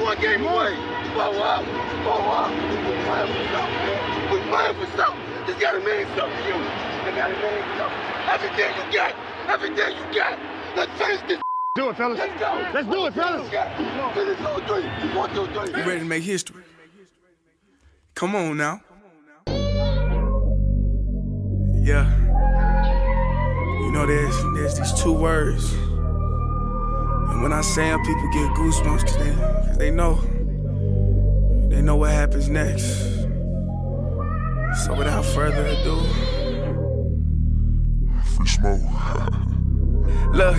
one game away. Blow up. We're playing for something, man. We're playing for something. This gotta mean something to you. It gotta mean something. Everything you got. Let's finish this. Do it, fellas. Let's go. Let's do it, fellas. Finish 2 3. 1 2 3. You ready to make history? Come on now. Yeah. You know there's these two words. And when I say them, people get goosebumps cause they know what happens next. So without further ado, Free smoke. look.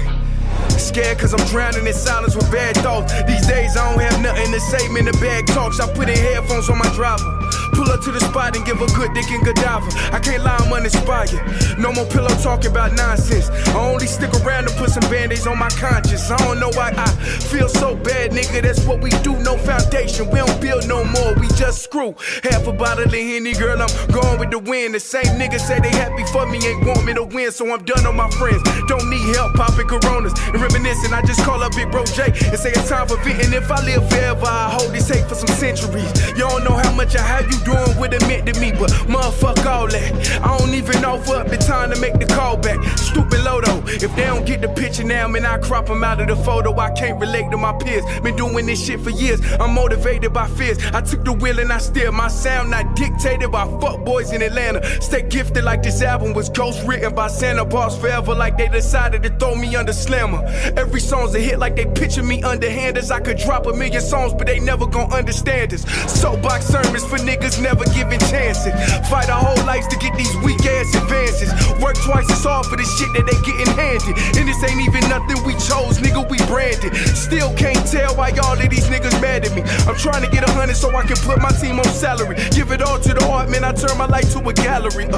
Scared cause I'm drowning in silence with bad thoughts. These days I don't have nothing to say, man, the bag talks. I put in headphones on my driver. Pull up to the spot and give a good dick and Godiva. I can't lie, I'm uninspired. No more pillow talking about nonsense. I only stick around to put some band-aids on my conscience. I don't know why I feel so bad, nigga. That's what we do, no foundation. We don't build no more, we just screw. Half a bottle of Henny, girl, I'm going with the wind. The same niggas say they happy for me, ain't want me to win. So I'm done on my friends. Don't need help popping Coronas and reminiscing. I just call up Big Bro J and say it's time for venting. If I live forever, I hold this hate for some centuries. You don't know how much I have you doing what it meant to me, but motherfuck all that. I don't even offer up the time to make the call back. Stupid Lodo, if they don't get the picture now, man, I crop them out of the photo. I can't relate to my peers. Been doing this shit for years. I'm motivated by fears. I took the wheel and I steer. My sound not dictated by fuck boys in Atlanta. Stay gifted like this album was ghost written by Santa Bars forever, like they decided to throw me under slammer. Every song's a hit like they picture me underhanders. I could drop 1,000,000 songs, but they never gon' understand us. Soapbox sermons for niggas never giving chances. Fight our whole lives to get these weak ass advances. Work twice as hard for the shit that they getting handed. And this ain't even nothing we chose, nigga, we branded. Still can't tell why all of these niggas mad at me. I'm trying to get 100 so I can put my team on salary. Give it all to the art, man, I turn my life to a gallery.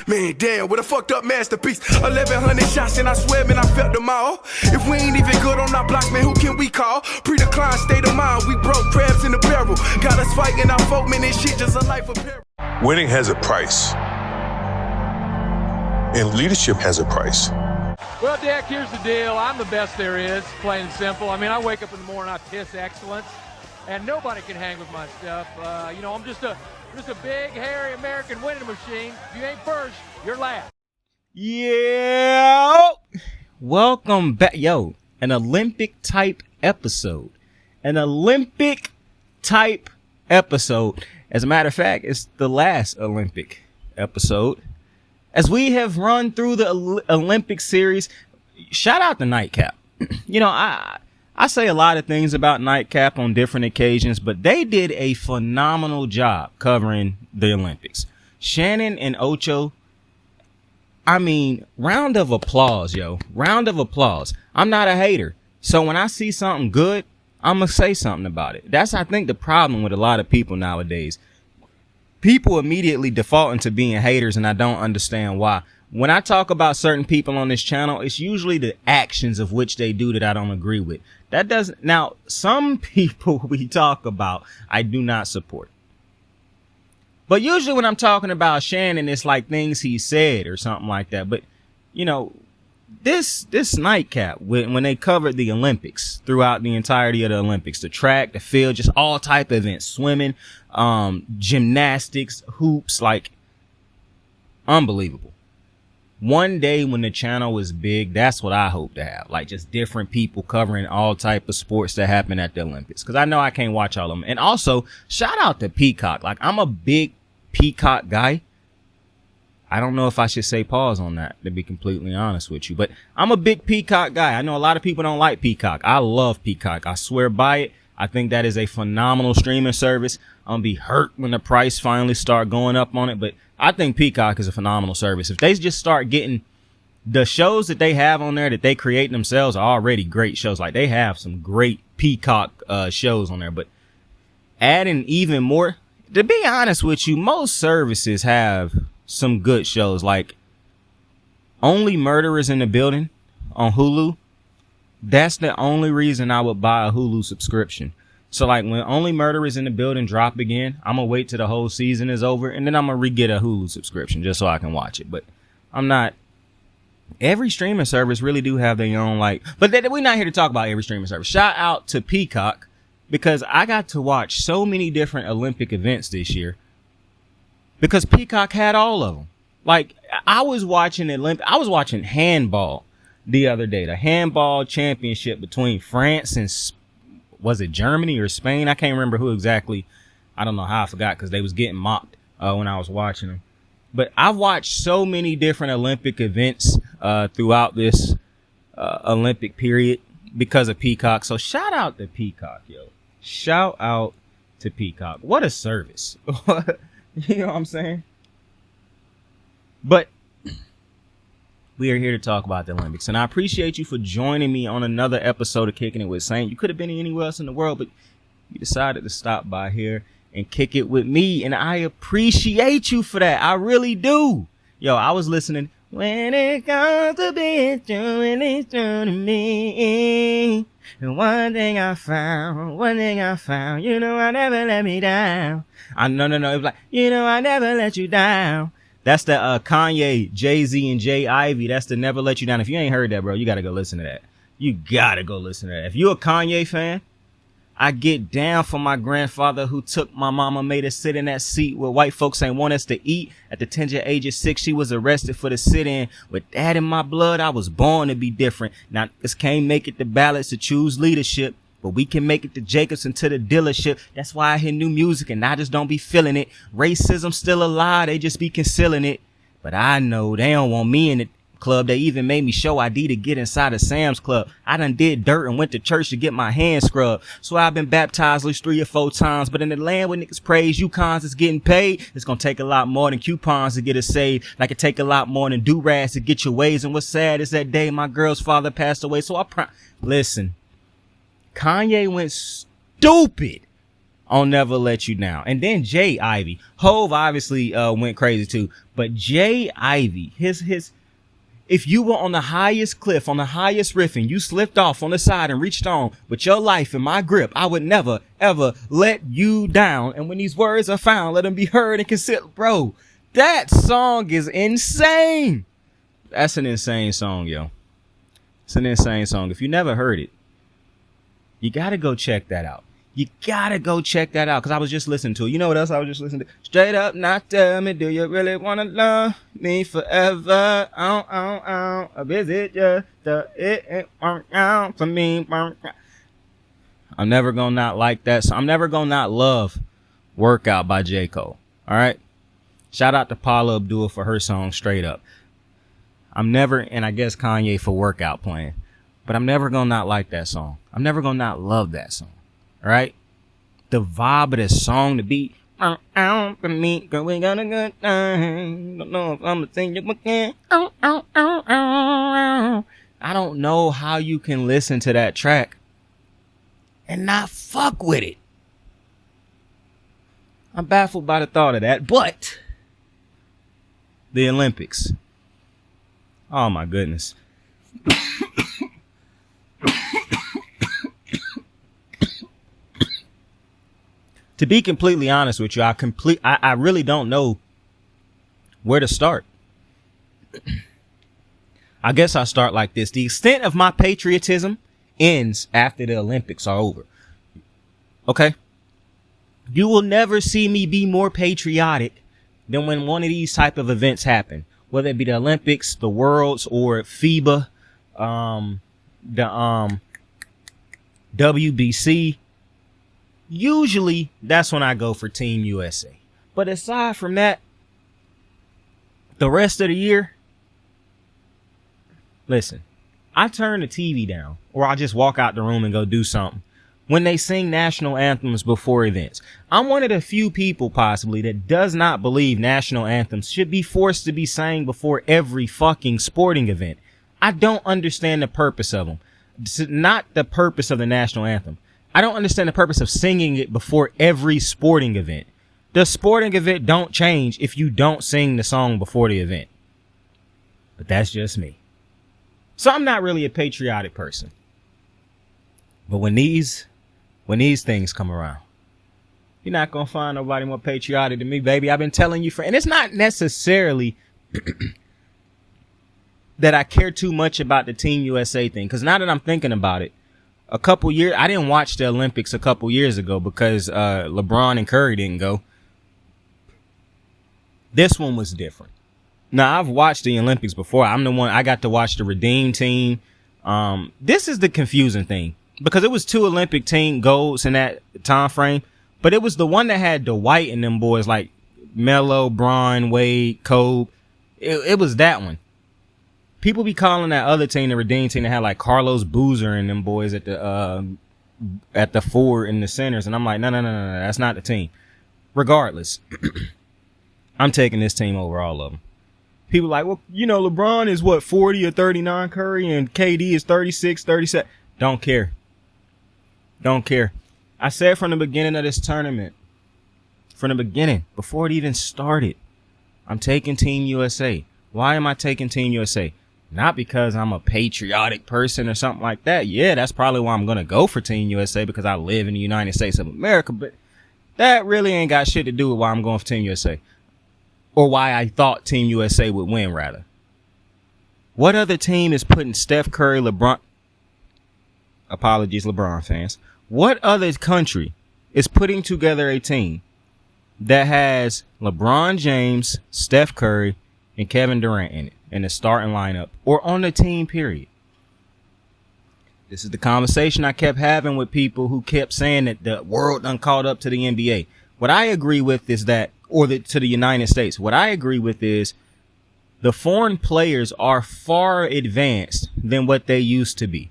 Man, damn, what a fucked up masterpiece. 1,100 shots and I swear, man, I felt them all. If we ain't even good on our blocks, man, who can we call? Pre-decline state of mind, we broke crabs in the barrel. Got us fighting our folk, man, this shit just a life of peril. Winning has a price. And leadership has a price. Well, Dick, here's the deal. I'm the best there is, plain and simple. I mean, I wake up in the morning, I piss excellence, and nobody can hang with my stuff. I'm just a big, hairy American winning machine. If you ain't first, you're last. Yeah. Welcome back. Yo, an Olympic type episode. An Olympic type episode. As a matter of fact, it's the last Olympic episode. As we have run through the Olympic series, shout out to Nightcap. I say a lot of things about Nightcap on different occasions, but they did a phenomenal job covering the Olympics. Shannon and Ocho, I mean, round of applause, yo. Round of applause. I'm not a hater. So when I see something good, I'm going to say something about it. That's, I think, the problem with a lot of people nowadays. People immediately default into being haters, and I don't understand why. When I talk about certain people on this channel, it's usually the actions of which they do that I don't agree with. That doesn't. Now, some people we talk about, I do not support. But usually when I'm talking about Shannon, it's like things he said or something like that. But, this Nightcap, when they covered the Olympics throughout the entirety of the Olympics, the track, the field, just all type of events, swimming, gymnastics, hoops, like unbelievable. One day when the channel is big, that's what I hope to have, like just different people covering all type of sports that happen at the Olympics. Cause I know I can't watch all of them. And also shout out to Peacock. Like I'm a big Peacock guy. I don't know if I should say pause on that, to be completely honest with you, but I'm a big Peacock guy. I know a lot of people don't like Peacock. I love Peacock. I swear by it. I think that is a phenomenal streaming service. I'm gonna be hurt when the price finally start going up on it, but I think Peacock is a phenomenal service. If they just start getting the shows that they have on there that they create themselves are already great shows. Like they have some great Peacock shows on there, but adding even more, to be honest with you, most services have some good shows, like Only Murderers in the Building on Hulu. That's the only reason I would buy a Hulu subscription. So like when Only Murderers in the Building drop again, I'm gonna wait till the whole season is over and then I'm gonna re-get a Hulu subscription just so I can watch it. But I'm not. Every streaming service really do have their own, like, but we're not here to talk about every streaming service. Shout out to Peacock. because I got to watch so many different Olympic events this year because Peacock had all of them. Like, I was watching handball the other day, the handball championship between France and was it Germany or Spain? I can't remember who exactly. I don't know how I forgot because they was getting mocked when I was watching them. But I've watched so many different Olympic events throughout this Olympic period because of Peacock. So shout out to Peacock, yo. Shout out to Peacock. What a service. You know what I'm saying? But we are here to talk about the Olympics. And I appreciate you for joining me on another episode of Kicking It with Saint. You could have been anywhere else in the world, but you decided to stop by here and kick it with me. And I appreciate you for that. I really do. Yo, I was listening. When it comes to being true, and it's true to me. And one thing I found, you know, I never let me down. No. It was like, you know, I never let you down. That's the Kanye, Jay-Z, and Jay Ivy. That's the Never Let You Down. If you ain't heard that, bro, you got to go listen to that. You got to go listen to that. If you're a Kanye fan, I get down for my grandfather who took my mama, made us sit in that seat where white folks ain't want us to eat. At the tender age of 6, she was arrested for the sit-in. With that in my blood, I was born to be different. Now, this can't make it the ballots to choose leadership, but we can make it to Jacobson to the dealership. That's why I hear new music and I just don't be feeling it. Racism still alive, they just be concealing it. But I know they don't want me in the club. They even made me show ID to get inside of Sam's Club. I done did dirt and went to church to get my hands scrubbed. So I've been baptized at least 3 or 4 times. But in the land where niggas praise UConns is getting paid, it's gonna take a lot more than coupons to get us saved. Like it take a lot more than do-rags to get your ways. And what's sad is that day my girl's father passed away. So listen, Kanye went stupid on Never Let You Down. And then Jay Ivy. Hove obviously went crazy too. But Jay Ivy, if you were on the highest cliff, on the highest riff, and you slipped off on the side and reached on with your life in my grip, I would never, ever let you down. And when these words are found, let them be heard and considered. Bro, that song is insane. That's an insane song, yo. It's an insane song. If you never heard it, you got to go check that out. You got to go check that out because I was just listening to it. You know what else I was just listening to? Straight up, now tell me, do you really want to love me forever? I visit just it ain't work out for me. I'm never going to not like that. So I'm never going to not love Workout by J. Cole. All right. Shout out to Paula Abdul for her song Straight Up. I'm never, and I guess Kanye for Workout playing. But I'm never going to not like that song. I'm never going to not love that song. All right? The vibe of this song, the beat. For me, girl, we got a good time. Don't know if I'm going to sing you again. I don't know how you can listen to that track and not fuck with it. I'm baffled by the thought of that. But the Olympics. Oh, my goodness. To be completely honest with you, I really don't know where to start. I guess I'll start like this. The extent of my patriotism ends after the Olympics are over. Okay? You will never see me be more patriotic than when one of these type of events happen. Whether it be the Olympics, the Worlds, or FIBA, the WBC. Usually, that's when I go for Team USA. But aside from that, the rest of the year, listen, I turn the TV down or I just walk out the room and go do something when they sing national anthems before events. I'm one of the few people possibly that does not believe national anthems should be forced to be sang before every fucking sporting event. I don't understand the purpose of them. It's not the purpose of the national anthem. I don't understand the purpose of singing it before every sporting event. The sporting event don't change if you don't sing the song before the event. But that's just me. So I'm not really a patriotic person. But when these things come around, you're not going to find nobody more patriotic than me, baby. I've been telling you and it's not necessarily that I care too much about the Team USA thing. Because now that I'm thinking about it, a couple years. I didn't watch the Olympics a couple years ago because LeBron and Curry didn't go. This one was different. Now, I've watched the Olympics before. I'm the one, I got to watch the Redeem team. This is the confusing thing because it was 2 Olympic team golds in that time frame, but it was the one that had Dwight and them boys like Melo, Bron, Wade, Kobe. It was that one. People be calling that other team the Redeem team that had like Carlos Boozer and them boys at the forward and the centers. And I'm like, no, that's not the team. Regardless, I'm taking this team over all of them. People like, well, you know, LeBron is what, 40 or 39, Curry, and KD is 36, 37. Don't care. I said from the beginning of this tournament, from the beginning, before it even started, I'm taking Team USA. Why am I taking Team USA? Not because I'm a patriotic person or something like that. Yeah, that's probably why I'm going to go for Team USA because I live in the United States of America. But that really ain't got shit to do with why I'm going for Team USA. Or why I thought Team USA would win, rather. What other team is putting Steph Curry, LeBron... Apologies, LeBron fans. What other country is putting together a team that has LeBron James, Steph Curry, and Kevin Durant in it, in the starting lineup, or on the team, period? This is the conversation I kept having with people who kept saying that the world done caught up to the NBA. What I agree with is that, to the United States, what I agree with is the foreign players are far advanced than what they used to be.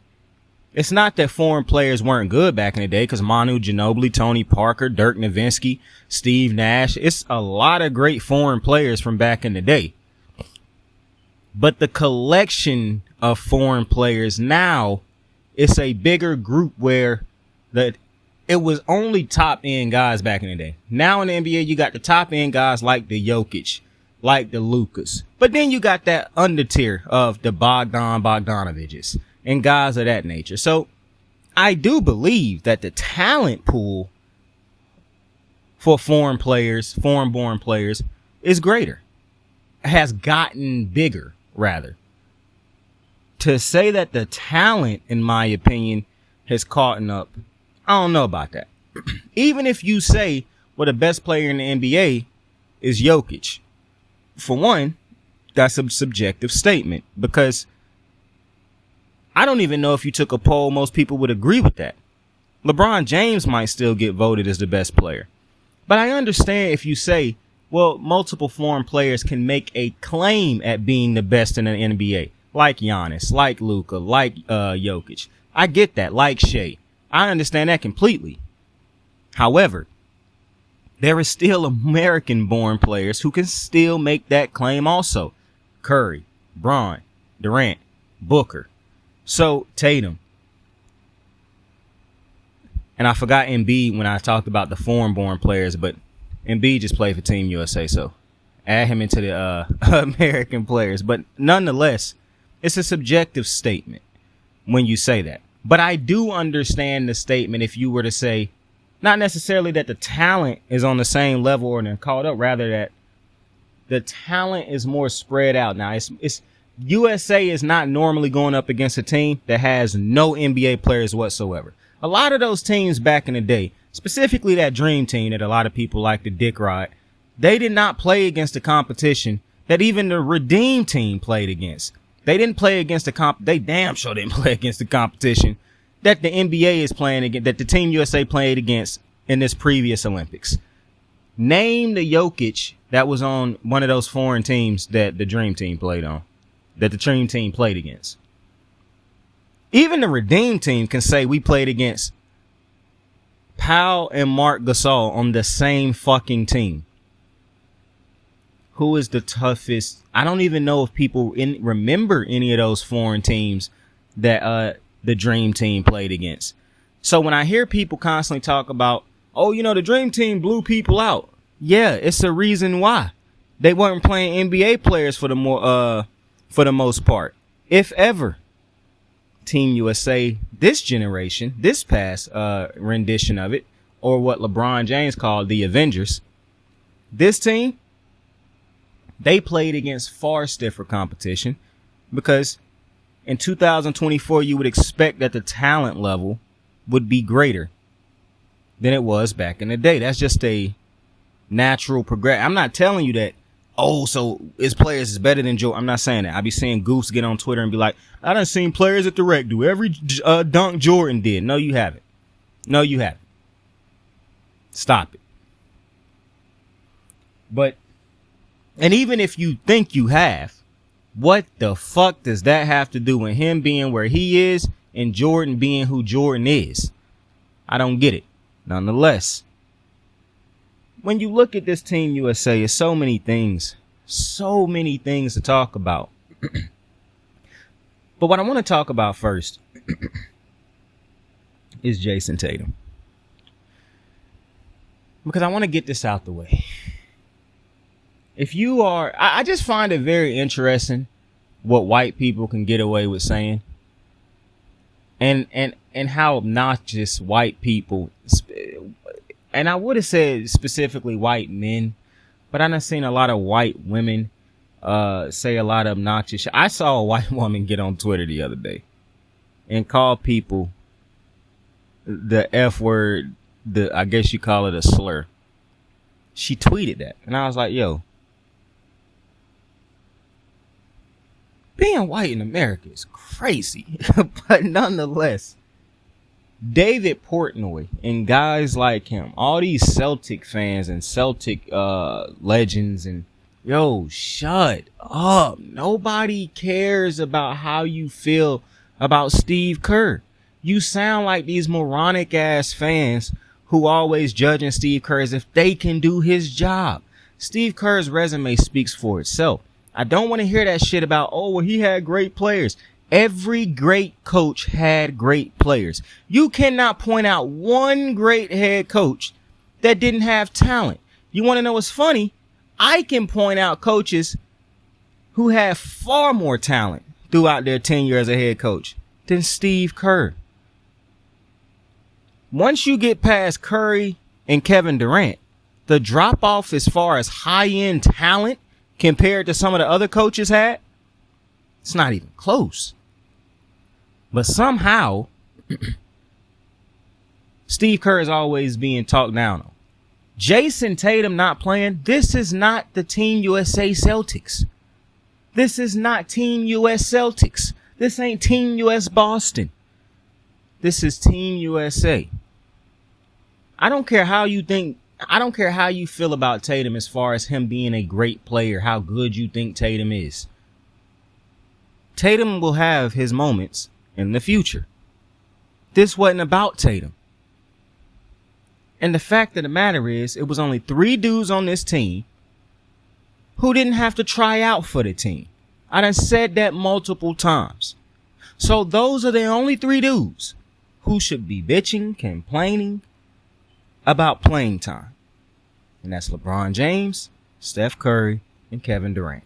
It's not that foreign players weren't good back in the day, because Manu Ginobili, Tony Parker, Dirk Nowitzki, Steve Nash, it's a lot of great foreign players from back in the day. But the collection of foreign players now, it's a bigger group where it was only top end guys back in the day. Now in the NBA, you got the top end guys like the Jokic, like the Lukas. But then you got that under tier of the Bogdanoviches and guys of that nature. So I do believe that the talent pool for foreign born players is greater, has gotten bigger, rather. To say that the talent, in my opinion, has caught up, I don't know about that. Even if you say, well, the best player in the NBA is Jokic. For one, that's a subjective statement because I don't even know if you took a poll, most people would agree with that. LeBron James might still get voted as the best player. But I understand if you say, well, multiple foreign players can make a claim at being the best in the NBA, like Giannis, like Luka, like Jokic. I get that, like Shea. I understand that completely. However, there is still American-born players who can still make that claim also. Curry, Bron, Durant, Booker. So, Tatum. And I forgot Embiid when I talked about the foreign-born players, but Embiid just played for Team USA, so add him into the American players. But nonetheless, it's a subjective statement when you say that. But I do understand the statement if you were to say, not necessarily that the talent is on the same level or they're caught up, rather that the talent is more spread out. Now, it's USA is not normally going up against a team that has no NBA players whatsoever. A lot of those teams back in the day, specifically that Dream Team that a lot of people like to dick ride, they did not play against the competition that even the Redeem Team played against. They didn't play against they damn sure didn't play against the competition that the NBA is playing against, that the Team USA played against in this previous Olympics. Name the Jokic that was on one of those foreign teams that the Dream Team played on, that the Dream Team played against. Even the Redeem Team can say we played against Powell and Mark Gasol on the same fucking team. Who is the toughest? I don't even know if people remember any of those foreign teams that the Dream Team played against. So when I hear people constantly talk about, oh, you know, the Dream Team blew people out. Yeah, it's a reason why. They weren't playing NBA players for the most part, if ever. Team USA, this generation, this past rendition of it, or what LeBron James called the Avengers, this team, they played against far stiffer competition because in 2024, you would expect that the talent level would be greater than it was back in the day. That's just a natural progression. I'm not telling you that, oh, so his players is better than Joe. I'm not saying that. I be seeing goofs get on Twitter and be like, I done seen players at the rec do every dunk Jordan did. No, you haven't. No, you haven't. Stop it. But, and even if you think you have, what the fuck does that have to do with him being where he is and Jordan being who Jordan is? I don't get it. Nonetheless, when you look at this Team USA, it's so many things to talk about. But what I want to talk about first is Jason Tatum. Because I want to get this out the way. If you are, I just find it very interesting what white people can get away with saying. And how obnoxious white people, and I would have said specifically white men, but I done seen a lot of white women say a lot of obnoxious shit. I saw a white woman get on Twitter the other day and call people the F word, I guess you call it a slur. She tweeted that. And I was like, yo, being white in America is crazy. But nonetheless, David Portnoy and guys like him, all these Celtic fans and Celtic legends, and yo, shut up. Nobody cares about how you feel about Steve Kerr. You sound like these moronic ass fans who always judging Steve Kerr as if they can do his job. Steve Kerr's resume speaks for itself. I don't want to hear that shit about, oh, well, he had great players. Every great coach had great players. You cannot point out one great head coach that didn't have talent. You want to know what's funny? I can point out coaches who have far more talent throughout their tenure as a head coach than Steve Kerr. Once you get past Curry and Kevin Durant, the drop off as far as high end talent compared to some of the other coaches had, it's not even close. But somehow, Steve Kerr is always being talked down on. Jason Tatum not playing. This is not the Team USA Celtics. This is not Team US Celtics. This ain't Team US Boston. This is Team USA. I don't care how you think. I don't care how you feel about Tatum as far as him being a great player, how good you think Tatum is. Tatum will have his moments in the future. This wasn't about Tatum. And the fact of the matter is, it was only 3 dudes on this team who didn't have to try out for the team. I done said that multiple times. So those are the only 3 dudes who should be bitching, complaining about playing time. And that's LeBron James, Steph Curry, and Kevin Durant.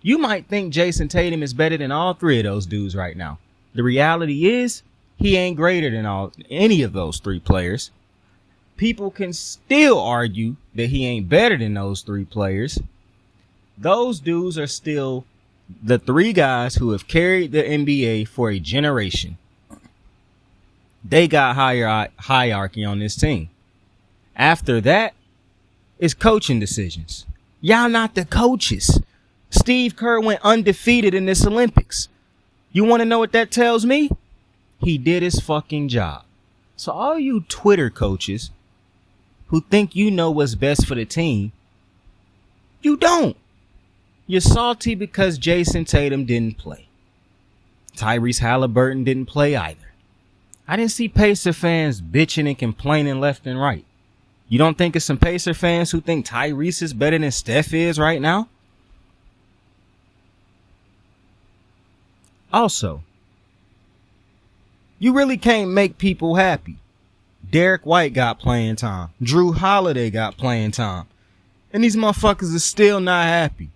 You might think Jason Tatum is better than all 3 of those dudes right now. The reality is, he ain't greater than any of those 3 players. People can still argue that he ain't better than those 3 players. Those dudes are still the 3 guys who have carried the NBA for a generation. They got hierarchy on this team. After that, it's coaching decisions. Y'all not the coaches. Steve Kerr went undefeated in this Olympics. You want to know what that tells me? He did his fucking job. So all you Twitter coaches who think you know what's best for the team, you don't. You're salty because Jason Tatum didn't play. Tyrese Halliburton didn't play either. I didn't see Pacer fans bitching and complaining left and right. You don't think it's some Pacer fans who think Tyrese is better than Steph is right now? Also, you really can't make people happy. Derek White got playing time. Drew Holiday got playing time. And these motherfuckers are still not happy.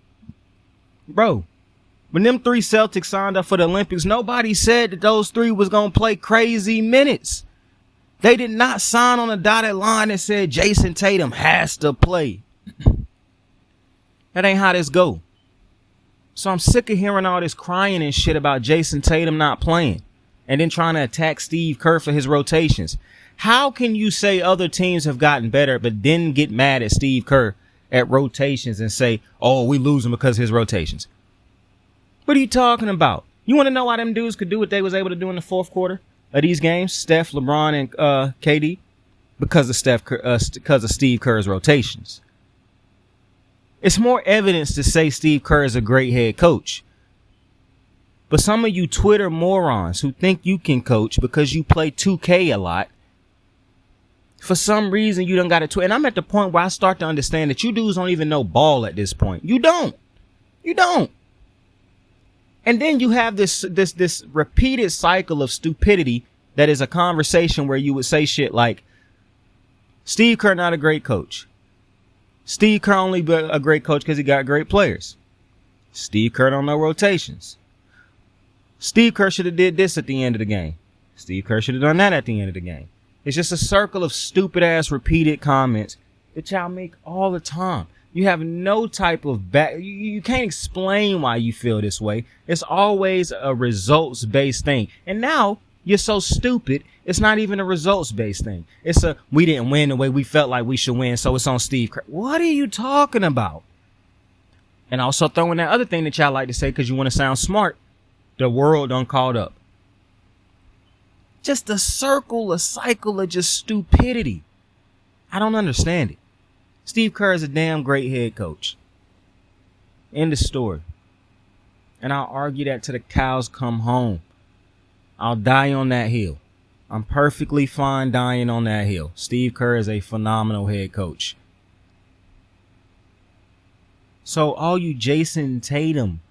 Bro, when them 3 Celtics signed up for the Olympics, nobody said that those 3 was going to play crazy minutes. They did not sign on a dotted line that said Jason Tatum has to play. That ain't how this go. So I'm sick of hearing all this crying and shit about Jason Tatum not playing. and then trying to attack Steve Kerr for his rotations. How can you say other teams have gotten better, but then get mad at Steve Kerr at rotations and say, oh, we losing because of his rotations? What are you talking about? You want to know why them dudes could do what they was able to do in the fourth quarter of these games? Steph, LeBron, and KD? Because of Steve Kerr's rotations. It's more evidence to say Steve Kerr is a great head coach. But some of you Twitter morons who think you can coach because you play 2K a lot, for some reason you done got a tweet. And I'm at the point where I start to understand that you dudes don't even know ball at this point. You don't. And then you have this repeated cycle of stupidity that is a conversation where you would say shit like, Steve Kerr not a great coach. Steve Kerr only a great coach because he got great players. Steve Kerr don't know rotations. Steve Kerr should have did this at the end of the game. Steve Kerr should have done that at the end of the game. It's just a circle of stupid ass repeated comments that y'all make all the time. You have no type of you can't explain why you feel this way. It's always a results based thing. And now you're so stupid. It's not even a results based thing. It's we didn't win the way we felt like we should win. So it's on Steve Kerr. What are you talking about? And also throw in that other thing that y'all like to say because you want to sound smart. The world done caught up. Just a cycle of just stupidity. I don't understand it. Steve Kerr is a damn great head coach. End of story. And I'll argue that till the cows come home. I'll die on that hill. I'm perfectly fine dying on that hill. Steve Kerr is a phenomenal head coach. So all you Jason Tatum,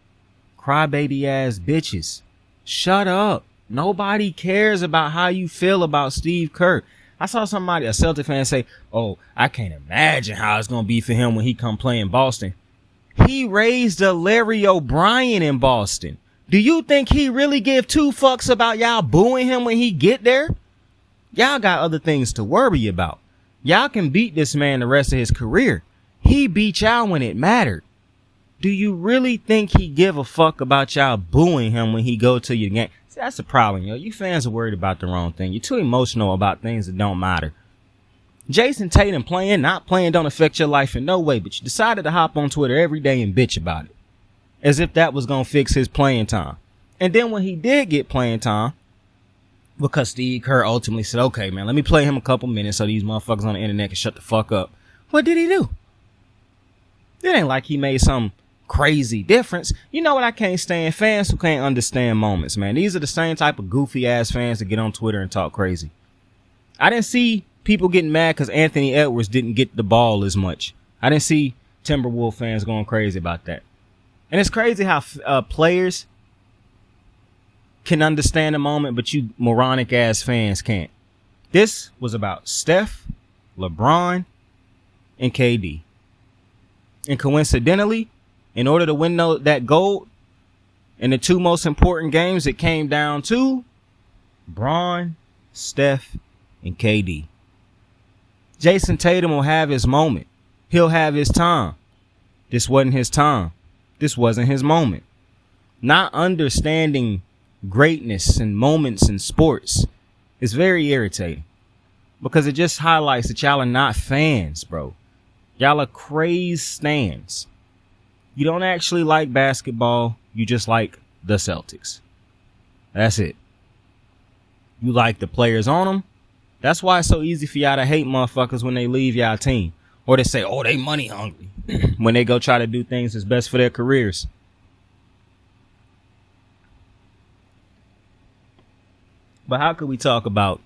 crybaby ass bitches, shut up. Nobody cares about how you feel about Steve Kerr. I saw somebody, a Celtic fan, say, oh, I can't imagine how it's going to be for him when he come play in Boston. He raised a Larry O'Brien in Boston. Do you think he really give two fucks about y'all booing him when he get there? Y'all got other things to worry about. Y'all can beat this man the rest of his career. He beat y'all when it mattered. Do you really think he give a fuck about y'all booing him when he go to your game? See, that's the problem, yo. You fans are worried about the wrong thing. You're too emotional about things that don't matter. Jason Tatum playing, not playing don't affect your life in no way, but you decided to hop on Twitter every day and bitch about it. As if that was going to fix his playing time. And then when he did get playing time, because Steve Kerr ultimately said, okay, man, let me play him a couple minutes so these motherfuckers on the internet can shut the fuck up. What did he do? It ain't like he made some crazy difference. You know what I can't stand? Fans who can't understand moments, man. These are the same type of goofy ass fans that get on Twitter and talk crazy. I didn't see people getting mad because Anthony Edwards didn't get the ball as much. I didn't see Timberwolves fans going crazy about that. And it's crazy how players can understand a moment, but you moronic ass fans can't. This was about Steph, LeBron, and KD. And coincidentally, in order to win that gold in the two most important games, it came down to Bron, Steph, and KD. Jason Tatum will have his moment. He'll have his time. This wasn't his time. This wasn't his moment. Not understanding greatness and moments in sports is very irritating because it just highlights that y'all are not fans, bro. Y'all are crazed stands. You don't actually like basketball. You just like the Celtics. That's it. You like the players on them. That's why it's so easy for y'all to hate motherfuckers when they leave y'all team. Or they say, oh, they money hungry when they go try to do things that's best for their careers. But how could we talk about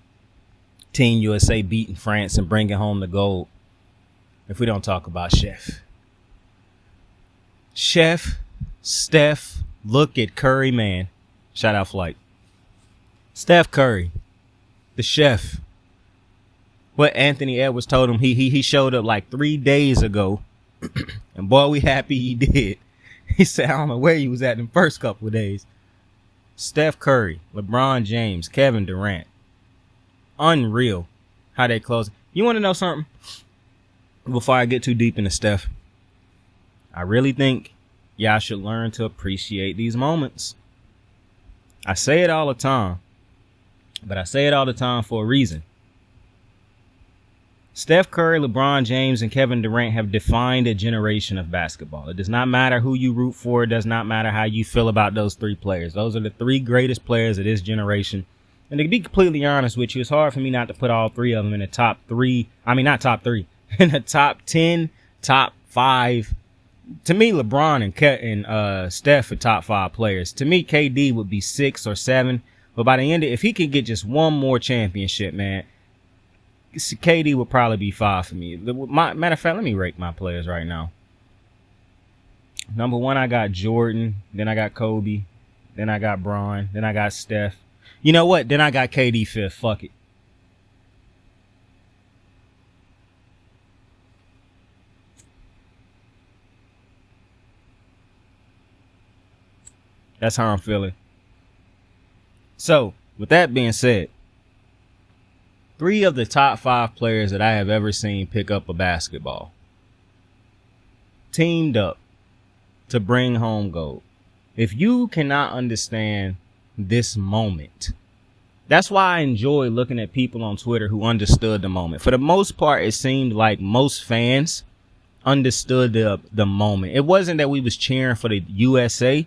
Team USA beating France and bringing home the gold if we don't talk about Chef? Chef, Steph, look at Curry, man. Shout out Flight. Steph Curry, the chef. What Anthony Edwards told him, he showed up like 3 days ago. And boy, we happy he did. He said, I don't know where he was at in the first couple of days. Steph Curry, LeBron James, Kevin Durant. Unreal how they close. You want to know something? Before I get too deep into Steph, I really think y'all should learn to appreciate these moments. I say it all the time. but I say it all the time for a reason. Steph Curry, LeBron James, and Kevin Durant have defined a generation of basketball. It does not matter who you root for. It does not matter how you feel about those three players. Those are the three greatest players of this generation. And to be completely honest with you, it's hard for me not to put all three of them in the top three. I mean, not top three, in the top 10, top 5. To me, LeBron and Steph are top 5 players. To me, KD would be 6 or 7. But by the end, if he could get just one more championship, man, KD would probably be 5 for me. Matter of fact, let me rate my players right now. Number 1, I got Jordan. Then I got Kobe. Then I got Bron. Then I got Steph. You know what? Then I got KD 5th. Fuck it. That's how I'm feeling. So, with that being said, 3 of the top 5 players that I have ever seen pick up a basketball teamed up to bring home gold. If you cannot understand this moment, that's why I enjoy looking at people on Twitter who understood the moment. For the most part, it seemed like most fans understood the moment. It wasn't that we was cheering for the USA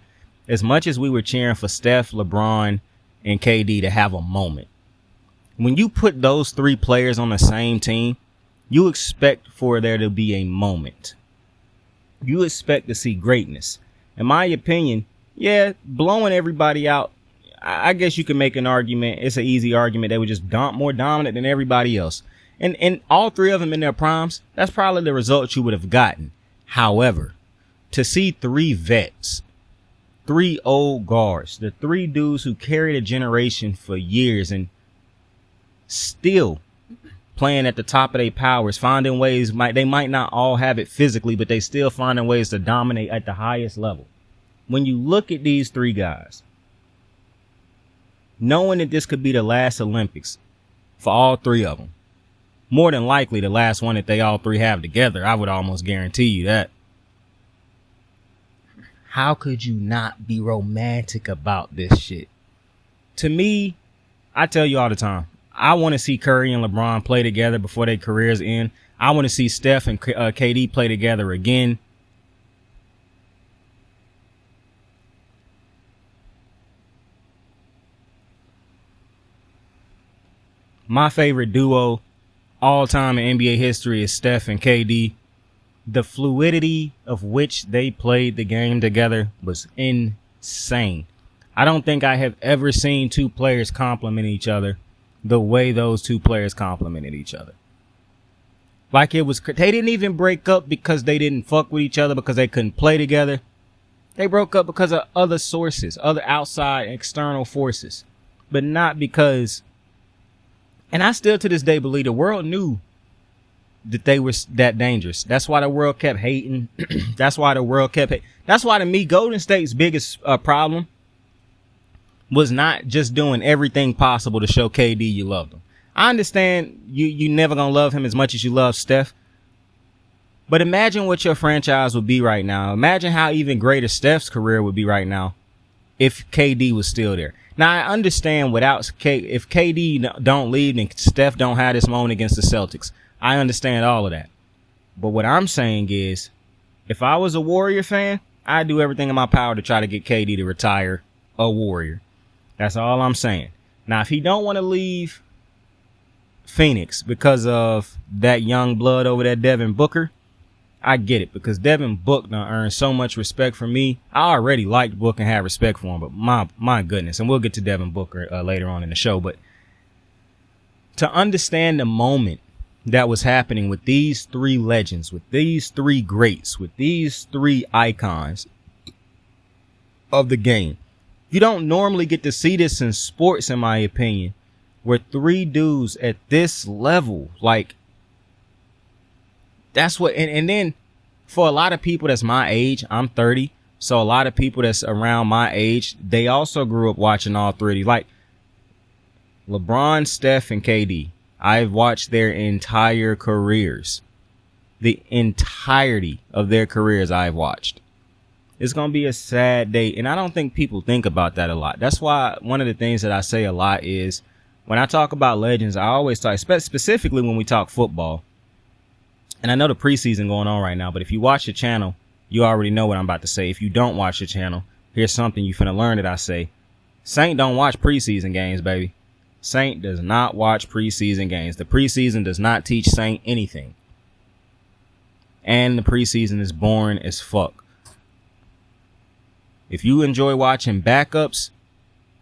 as much as we were cheering for Steph, LeBron, and KD to have a moment. When you put those 3 players on the same team, you expect for there to be a moment. You expect to see greatness. In my opinion, yeah, blowing everybody out, I guess you can make an argument. It's an easy argument. They were just more dominant than everybody else. And all 3 of them in their primes, that's probably the result you would have gotten. However, to see 3 vets, 3 old guards, the 3 dudes who carried a generation for years and still playing at the top of their powers, finding ways, they might not all have it physically, but they still finding ways to dominate at the highest level. When you look at these 3 guys, knowing that this could be the last Olympics for all 3 of them, more than likely the last one that they all 3 have together, I would almost guarantee you that. How could you not be romantic about this shit? To me, I tell you all the time, I want to see Curry and LeBron play together before their careers end. I want to see Steph and KD play together again. My favorite duo all time in NBA history is Steph and KD. The fluidity of which they played the game together was insane. I don't think I have ever seen 2 players complement each other the way those 2 players complimented each other. Like it was, they didn't even break up because they didn't fuck with each other because they couldn't play together. They broke up because of other sources, other outside external forces, but not because, and I still to this day believe the world knew that they were that dangerous. That's why the world kept hating. That's why to me, Golden State's biggest problem was not just doing everything possible to show KD you loved him. I understand you never gonna love him as much as you love Steph. But imagine what your franchise would be right now. Imagine how even greater Steph's career would be right now if KD was still there. Now, I understand if KD don't leave and Steph don't have this moment against the Celtics. I understand all of that. But what I'm saying is, if I was a Warrior fan, I'd do everything in my power to try to get KD to retire a Warrior. That's all I'm saying. Now, if he don't want to leave Phoenix because of that young blood over there, Devin Booker, I get it, because Devin Booker done earned so much respect from me. I already liked Book and had respect for him, but my goodness, and we'll get to Devin Booker later on in the show. But to understand the moment that was happening with these 3 legends, with these 3 greats, with these 3 icons of the game, you don't normally get to see this in sports, in my opinion, where 3 dudes at this level, like, that's what, and then for a lot of people that's my age, I'm 30, so a lot of people that's around my age, they also grew up watching all 3 of these. Like LeBron, Steph, and KD, I've watched their entire careers. The entirety of their careers I've watched. It's going to be a sad day, and I don't think people think about that a lot. That's why one of the things that I say a lot is when I talk about legends, I always talk, specifically when we talk football. And I know the preseason going on right now, but if you watch the channel, you already know what I'm about to say. If you don't watch the channel, here's something you finna learn that I say. Saint don't watch preseason games, baby. Saint does not watch preseason games. The preseason does not teach Saint anything. And the preseason is boring as fuck. If you enjoy watching backups,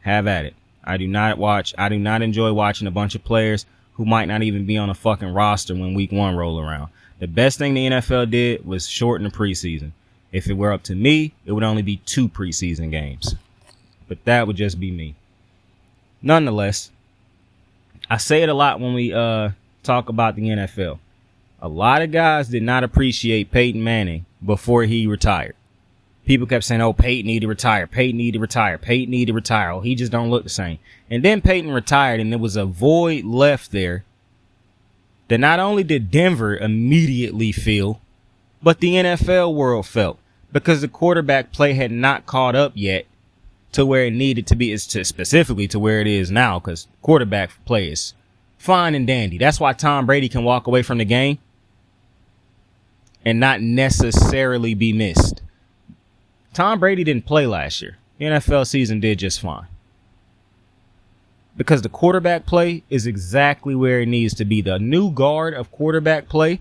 have at it. I do not enjoy watching a bunch of players who might not even be on a fucking roster when week 1 roll around. The best thing the NFL did was shorten the preseason. If it were up to me, it would only be 2 preseason games. But that would just be me. Nonetheless, I say it a lot when we talk about the NFL. A lot of guys did not appreciate Peyton Manning before he retired. People kept saying, oh, Peyton need to retire. Peyton need to retire. Peyton need to retire. Oh, he just don't look the same. And then Peyton retired, and there was a void left there that not only did Denver immediately feel, but the NFL world felt, because the quarterback play had not caught up yet to where it needed to be, specifically to where it is now, because quarterback play is fine and dandy. That's why Tom Brady can walk away from the game and not necessarily be missed. Tom Brady didn't play last year. The NFL season did just fine. Because the quarterback play is exactly where it needs to be. The new guard of quarterback play,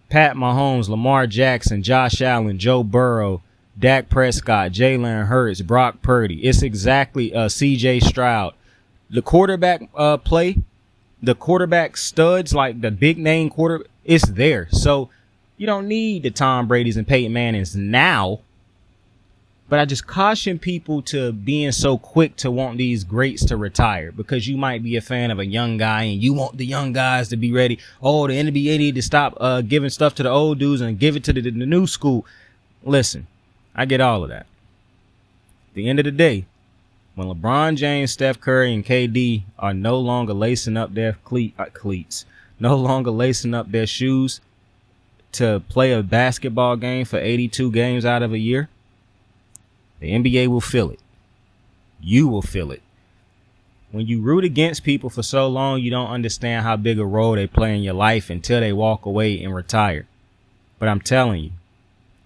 Pat Mahomes, Lamar Jackson, Josh Allen, Joe Burrow, Dak Prescott, Jalen Hurts, Brock Purdy. It's exactly C.J. Stroud. The quarterback play, the quarterback studs, like the big name quarterback, it's there. So you don't need the Tom Brady's and Peyton Mannings now. But I just caution people to being so quick to want these greats to retire, because you might be a fan of a young guy and you want the young guys to be ready. Oh, the NBA need to stop giving stuff to the old dudes and give it to the new school. Listen, I get all of that. At the end of the day, when LeBron James, Steph Curry, and KD are no longer lacing up their cleats, no longer lacing up their shoes to play a basketball game for 82 games out of a year, the NBA will feel it. You will feel it. When you root against people for so long, you don't understand how big a role they play in your life until they walk away and retire. But I'm telling you,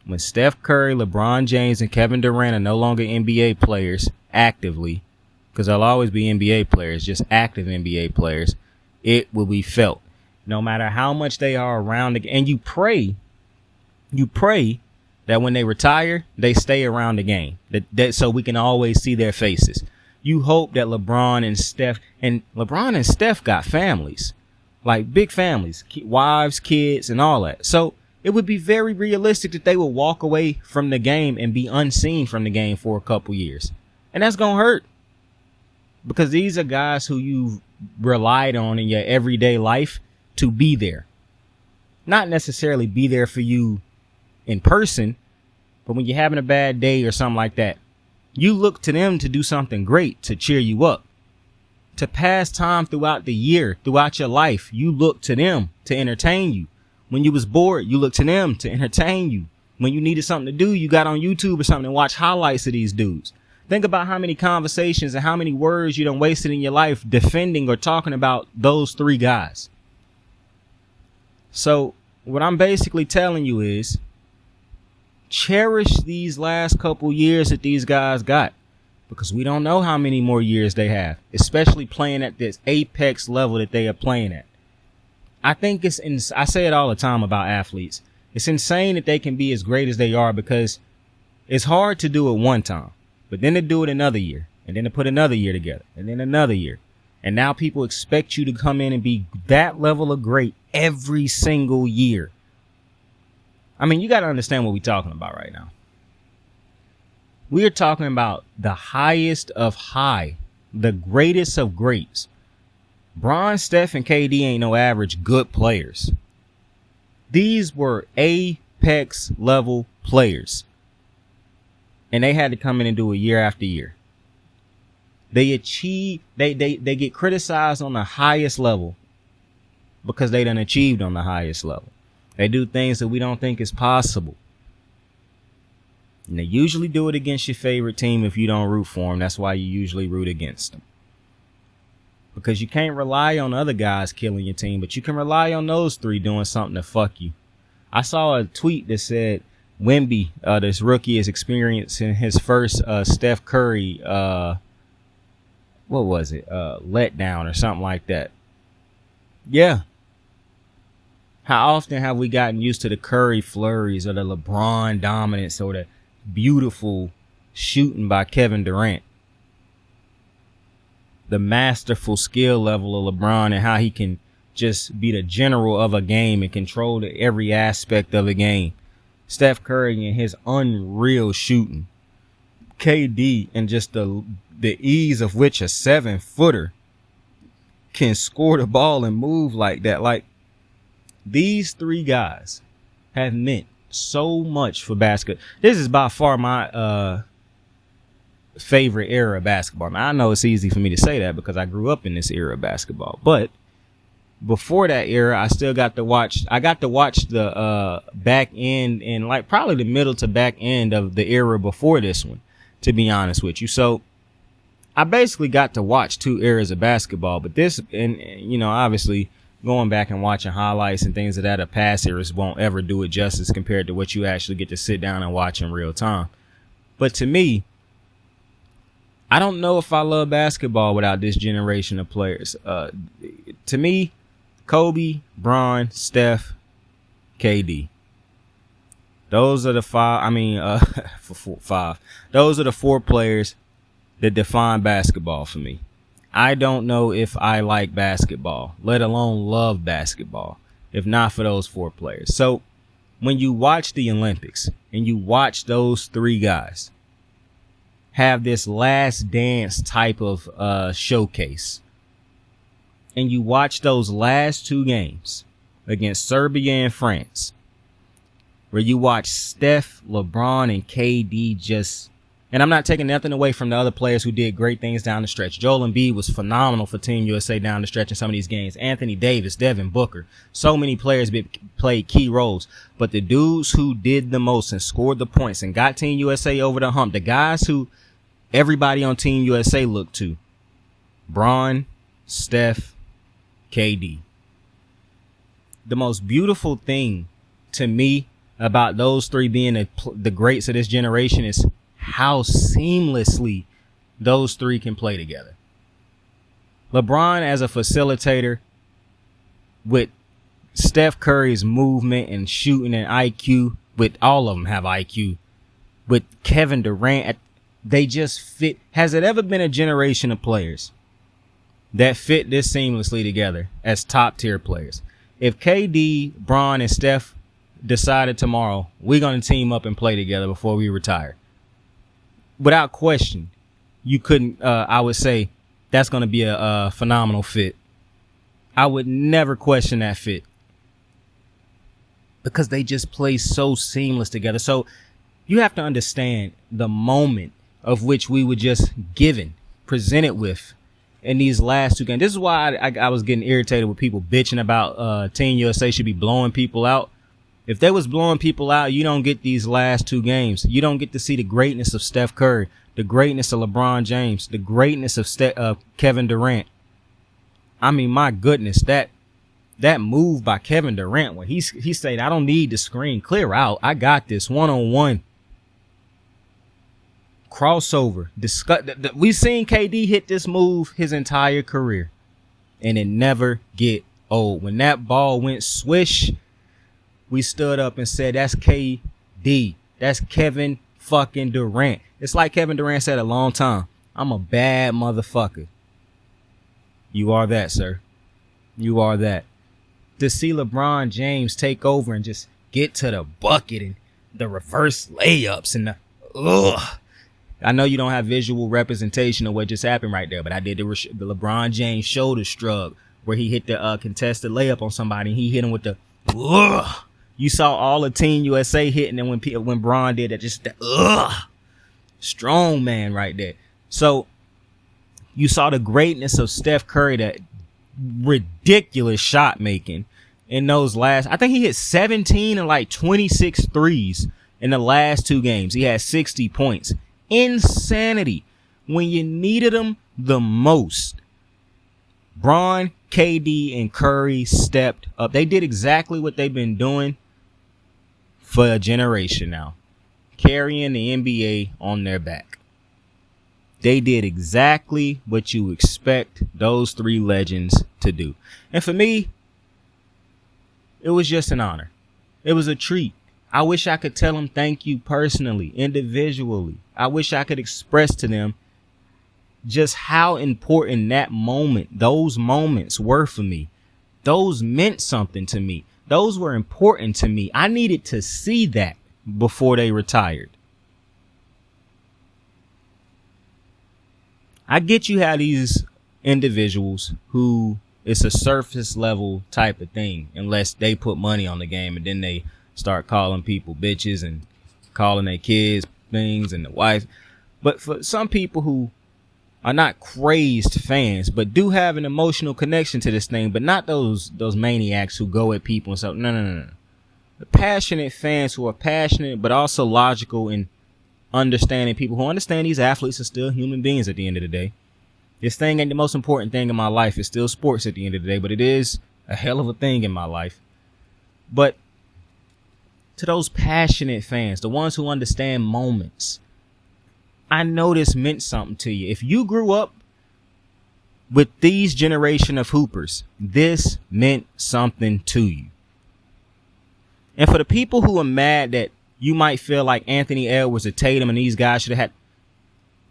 when Steph Curry, LeBron James, and Kevin Durant are no longer NBA players actively, because they'll always be NBA players, just active NBA players, it will be felt. No matter how much they are around the game. And you pray that when they retire, they stay around the game, that so we can always see their faces. You hope that LeBron and Steph got families, like big families, wives, kids, and all that. So it would be very realistic that they would walk away from the game and be unseen from the game for a couple years. And that's going to hurt, because these are guys who you've relied on in your everyday life to be there. Not necessarily be there for you in person, but when you're having a bad day or something like that, you look to them to do something great to cheer you up, to pass time throughout the year, throughout your life. You look to them to entertain you. When you was bored, you look to them to entertain you. When you needed something to do, you got on YouTube or something and watch highlights of these dudes. Think about how many conversations and how many words you done wasted in your life defending or talking about those 3 guys. So what I'm basically telling you is, cherish these last couple years that these guys got, because we don't know how many more years they have, especially playing at this apex level that they are playing at. I think I say it all the time about athletes. It's insane that they can be as great as they are, because it's hard to do it one time, but then to do it another year, and then to put another year together, and then another year. And now people expect you to come in and be that level of great every single year. I mean, you got to understand what we're talking about right now. We are talking about the highest of high, the greatest of greats. Bron, Steph, and KD ain't no average good players. These were apex level players. And they had to come in and do it year after year. They get criticized on the highest level because they done achieved on the highest level. They do things that we don't think is possible. And they usually do it against your favorite team if you don't root for them. That's why you usually root against them. because you can't rely on other guys killing your team, but you can rely on those three doing something to fuck you. I saw a tweet that said Wemby, this rookie, is experiencing his first Steph Curry, letdown or something like that. Yeah. How often have we gotten used to the Curry flurries or the LeBron dominance or the beautiful shooting by Kevin Durant? The masterful skill level of LeBron and how he can just be the general of a game and control every aspect of a game. Steph Curry and his unreal shooting. KD and just the ease of which a 7-footer can score the ball and move like that. Like, these three guys have meant so much for basketball. This is by far my favorite era of basketball. Now, I know it's easy for me to say that because I grew up in this era of basketball, but before that era, I got to watch the back end and like probably the middle to back end of the era before this one, to be honest with you. So I basically got to watch two eras of basketball, but this, and you know, obviously going back and watching highlights and things of that of past eras won't ever do it justice compared to what you actually get to sit down and watch in real time. But to me, I don't know if I love basketball without this generation of players. To me, Kobe, Bron, Steph, KD. Those are the five. Those are the four players that define basketball for me. I don't know if I like basketball, let alone love basketball, if not for those four players. So when you watch the Olympics and you watch those three guys have this last dance type of showcase, and you watch those last two games against Serbia and France, where you watch Steph, LeBron, and KD just, and I'm not taking nothing away from the other players who did great things down the stretch. Joel Embiid was phenomenal for Team USA down the stretch in some of these games. Anthony Davis, Devin Booker, so many players played key roles. But the dudes who did the most and scored the points and got Team USA over the hump, the guys who everybody on Team USA looked to, Bron, Steph, KD. The most beautiful thing to me about those three being the greats of this generation is how seamlessly those three can play together. LeBron as a facilitator with Steph Curry's movement and shooting and IQ, with all of them have IQ, with Kevin Durant, they just fit. Has it ever been a generation of players that fit this seamlessly together as top tier players? If KD, Bron, and Steph decided tomorrow, we're going to team up and play together before we retire, without question, you couldn't, I would say that's going to be a phenomenal fit. I would never question that fit because they just play so seamless together. So you have to understand the moment of which we were just presented with in these last two games. This is why I was getting irritated with people bitching about Team USA should be blowing people out. If they was blowing people out, you don't get these last two games. You don't get to see the greatness of Steph Curry, the greatness of LeBron James, the greatness of Kevin Durant. I mean, my goodness, that move by Kevin Durant when he said, I don't need the screen, clear out, I got this, one-on-one. Crossover. We've seen KD hit this move his entire career, and it never get old. When that ball went swish, we stood up and said, that's KD. That's Kevin fucking Durant. It's like Kevin Durant said a long time, I'm a bad motherfucker. You are that, sir. You are that. To see LeBron James take over and just get to the bucket and the reverse layups and I know you don't have visual representation of what just happened right there, but I did the LeBron James shoulder shrug where he hit the contested layup on somebody and he hit him with the You saw all of Team USA hitting them when Bron did that, just the strong man right there. So you saw the greatness of Steph Curry, that ridiculous shot making in those last, I think he hit 17 and like 26 threes in the last two games. He had 60 points. Insanity. When you needed him the most. Bron, KD, and Curry stepped up. They did exactly what they've been doing for a generation now, carrying the NBA on their back. They did exactly what you expect those three legends to do. And for me, it was just an honor. It was a treat. I wish I could tell them thank you personally, individually. I wish I could express to them just how important that moment, those moments were for me. Those meant something to me. Those were important to me. I needed to see that before they retired. I get you have these individuals who it's a surface level type of thing, unless they put money on the game and then they start calling people bitches and calling their kids things and the wife. But for some people who are not crazed fans, but do have an emotional connection to this thing, but not those maniacs who go at people and stuff. No. The passionate fans who are passionate, but also logical and understanding people who understand these athletes are still human beings at the end of the day. This thing ain't the most important thing in my life. It's still sports at the end of the day, but it is a hell of a thing in my life. But to those passionate fans, the ones who understand moments, I know this meant something to you. If you grew up with these generation of hoopers, this meant something to you. And for the people who are mad that you might feel like Anthony Edwards or Tatum and these guys should have had,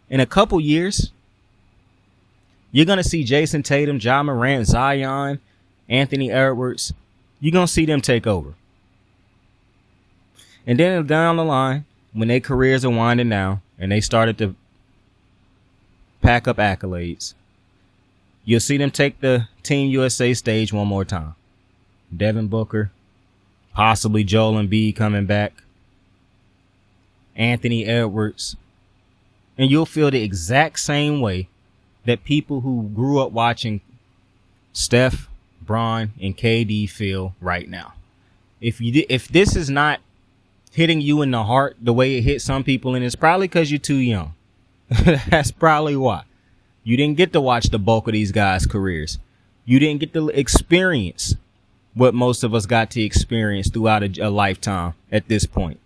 in a couple years, you're going to see Jason Tatum, Ja Morant, Zion, Anthony Edwards. You're going to see them take over. And then down the line, when their careers are winding down and they started to pack up accolades, you'll see them take the Team USA stage one more time. Devin Booker, possibly Joel Embiid coming back, Anthony Edwards. And you'll feel the exact same way that people who grew up watching Steph, Bron, and KD feel right now. If this is not hitting you in the heart the way it hit some people, and it's probably because you're too young. That's probably why. You didn't get to watch the bulk of these guys' careers. You didn't get to experience what most of us got to experience throughout a lifetime at this point.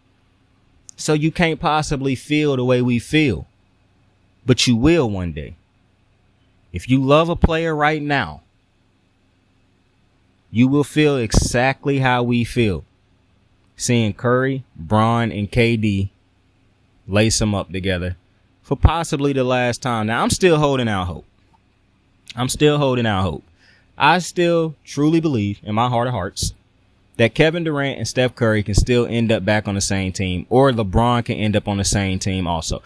So you can't possibly feel the way we feel, but you will one day. If you love a player right now, you will feel exactly how we feel seeing Curry, Bron, and KD lace them up together for possibly the last time. Now, I'm still holding out hope. I still truly believe in my heart of hearts that Kevin Durant and Steph Curry can still end up back on the same team, or LeBron can end up on the same team also.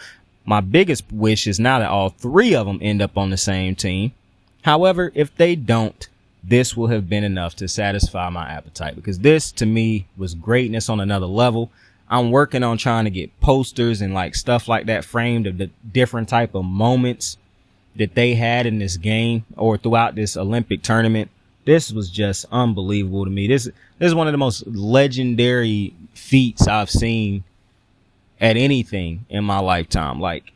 My biggest wish is now that all three of them end up on the same team. However, if they don't, this will have been enough to satisfy my appetite, because this to me was greatness on another level. I'm working on trying to get posters and like stuff like that framed of the different type of moments that they had in this game or throughout this Olympic tournament. This was just unbelievable to me. This is one of the most legendary feats I've seen at anything in my lifetime. Like,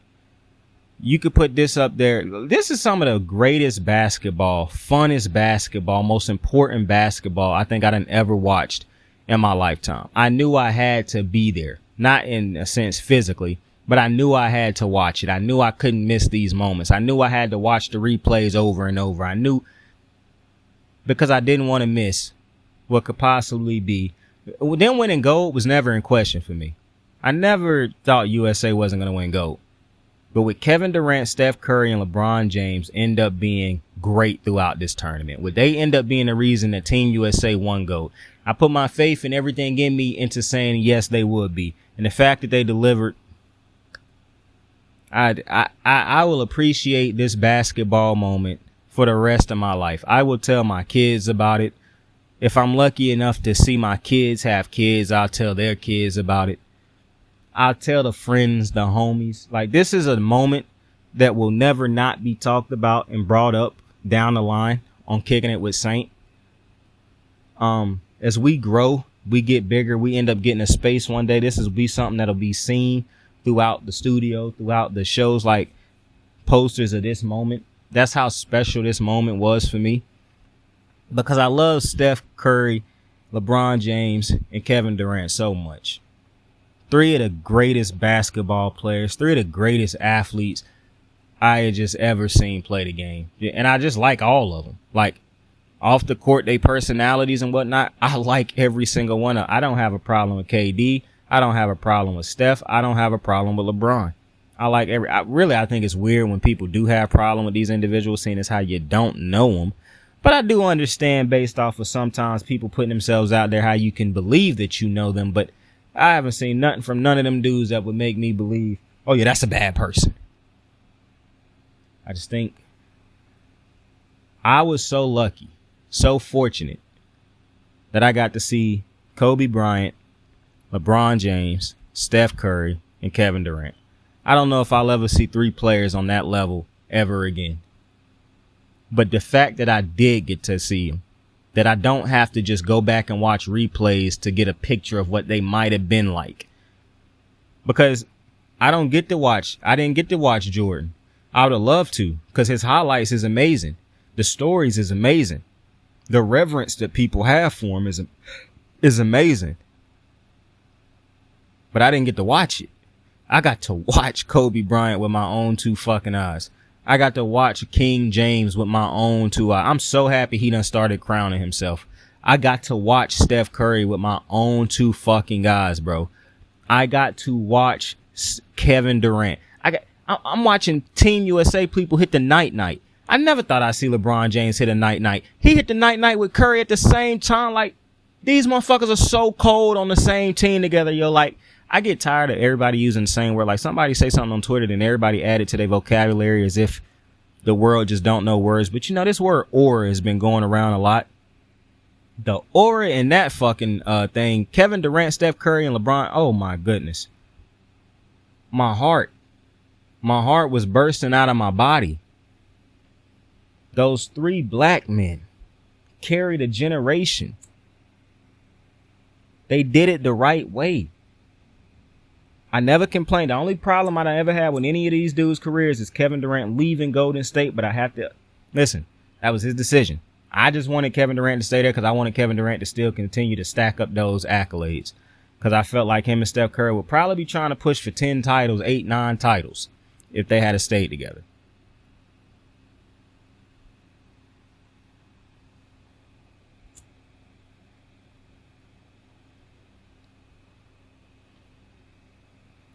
you could put this up there. This is some of the greatest basketball, funnest basketball, most important basketball I think I done ever watched in my lifetime. I knew I had to be there, not in a sense physically, but I knew I had to watch it. I knew I couldn't miss these moments. I knew I had to watch the replays over and over. I knew, because I didn't want to miss what could possibly be. Them winning gold was never in question for me. I never thought USA wasn't going to win gold. But with Kevin Durant, Steph Curry, and LeBron James end up being great throughout this tournament, would they end up being the reason that Team USA won gold? I put my faith and everything in me into saying yes, they would be. And the fact that they delivered, I will appreciate this basketball moment for the rest of my life. I will tell my kids about it. If I'm lucky enough to see my kids have kids, I'll tell their kids about it. I'll tell the friends, the homies. Like, this is a moment that will never not be talked about and brought up down the line on Kicking It with Saint. As we grow, we get bigger, we end up getting a space one day. This will be something that'll be seen throughout the studio, throughout the shows, like posters of this moment. That's how special this moment was for me. Because I love Steph Curry, LeBron James, and Kevin Durant so much. 3 of the greatest basketball players, 3 of the greatest athletes I had just ever seen play the game. And I just like all of them. Like, off the court, they personalities and whatnot, I like every single one of them. I don't have a problem with KD. I don't have a problem with Steph. I don't have a problem with LeBron. I think it's weird when people do have a problem with these individuals, seeing as how you don't know them. But I do understand, based off of sometimes people putting themselves out there, how you can believe that you know them. But I haven't seen nothing from none of them dudes that would make me believe, oh yeah, that's a bad person. I just think I was so lucky, so fortunate that I got to see Kobe Bryant, LeBron James, Steph Curry, and Kevin Durant. I don't know if I'll ever see 3 players on that level ever again. But the fact that I did get to see them, that I don't have to just go back and watch replays to get a picture of what they might have been like. Because I didn't get to watch Jordan. I would have loved to, because his highlights is amazing. The stories is amazing. The reverence that people have for him is amazing. But I didn't get to watch it. I got to watch Kobe Bryant with my own 2 fucking eyes. I got to watch King James with my own 2 eyes. I'm so happy he done started crowning himself. I got to watch Steph Curry with my own 2 fucking eyes, bro. I got to watch Kevin Durant. I'm watching Team USA people hit the night-night. I never thought I'd see LeBron James hit a night-night. He hit the night-night with Curry at the same time. Like, these motherfuckers are so cold on the same team together. Yo, like, I get tired of everybody using the same word. Like, somebody say something on Twitter, then everybody add it to their vocabulary as if the world just don't know words. But you know, this word aura has been going around a lot. The aura in that fucking thing, Kevin Durant, Steph Curry, and LeBron. Oh my goodness. My heart was bursting out of my body. Those 3 black men carried a generation. They did it the right way. I never complained. The only problem I ever had with any of these dudes' careers is Kevin Durant leaving Golden State. But I have to listen. That was his decision. I just wanted Kevin Durant to stay there because I wanted Kevin Durant to still continue to stack up those accolades. Because I felt like him and Steph Curry would probably be trying to push for 10 titles, 8, 9 titles if they had stayed together.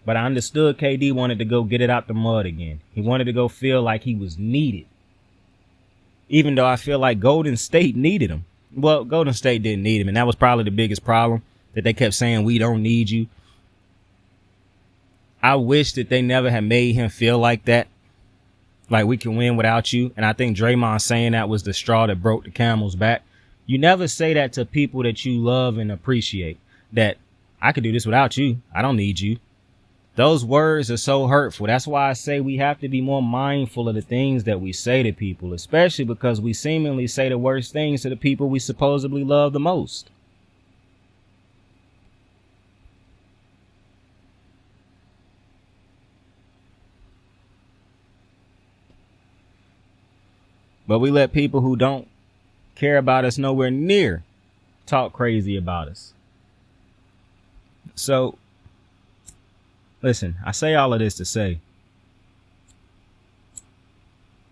But I understood KD wanted to go get it out the mud again. He wanted to go feel like he was needed. Even though I feel like Golden State needed him. Well, Golden State didn't need him, and that was probably the biggest problem, that they kept saying, we don't need you. I wish that they never had made him feel like that. Like, we can win without you. And I think Draymond saying that was the straw that broke the camel's back. You never say that to people that you love and appreciate. That, I could do this without you. I don't need you. Those words are so hurtful. That's why I say we have to be more mindful of the things that we say to people, especially because we seemingly say the worst things to the people we supposedly love the most. But we let people who don't care about us nowhere near talk crazy about us. So, listen, I say all of this to say,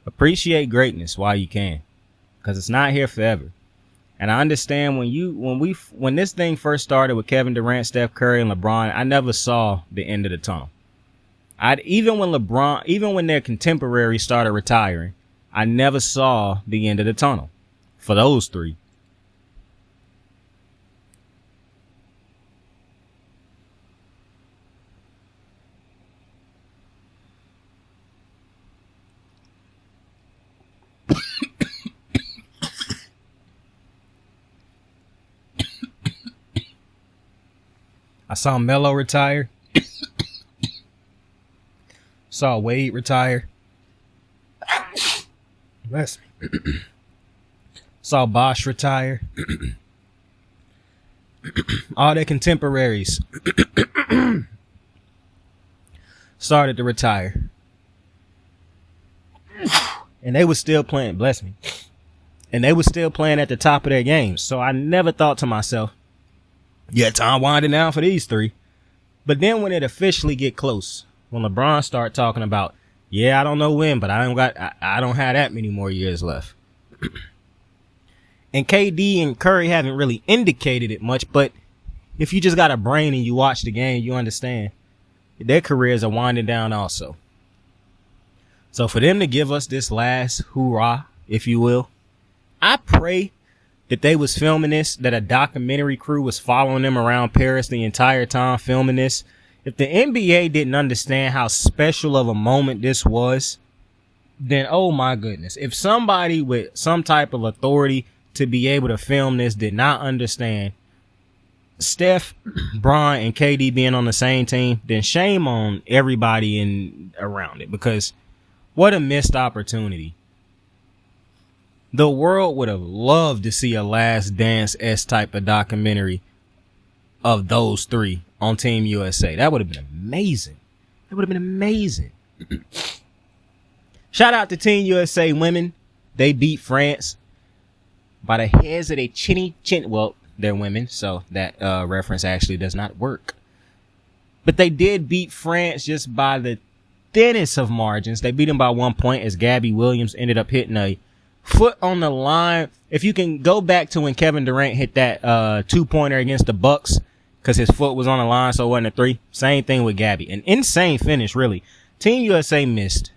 appreciate greatness while you can, because it's not here forever. And I understand when this thing first started with Kevin Durant, Steph Curry, and LeBron, I never saw the end of the tunnel. Even when their contemporaries started retiring, I never saw the end of the tunnel for those 3. I saw Melo retire. Saw Wade retire. Bless me. Saw Bosh retire. All their contemporaries started to retire. And they were still playing, bless me. And they were still playing at the top of their games. So I never thought to myself, yeah, time winding down for these three. But then when it officially get close, when LeBron start talking about, yeah, I don't know when, but I don't have that many more years left. And KD and Curry haven't really indicated it much, but if you just got a brain and you watch the game, you understand their careers are winding down also. So for them to give us this last hoorah, if you will, I pray that they was filming this, that a documentary crew was following them around Paris the entire time filming this. If the NBA didn't understand how special of a moment this was, then oh my goodness. If somebody with some type of authority to be able to film this did not understand Steph, Bron, and KD being on the same team, then shame on everybody around it, because what a missed opportunity. The world would have loved to see a Last Dance-esque type of documentary of those three on Team USA. That would have been amazing. That would have been amazing. Shout out to Team USA women. They beat France by the heads of their chinny chin. Well, they're women, so that reference actually does not work. But they did beat France just by the thinnest of margins. They beat them by 1 point as Gabby Williams ended up hitting a foot on the line. If you can go back to when Kevin Durant hit that 2-pointer against the Bucks, because his foot was on the line, so it wasn't a 3. Same thing with Gabby. An insane finish, really. Team USA missed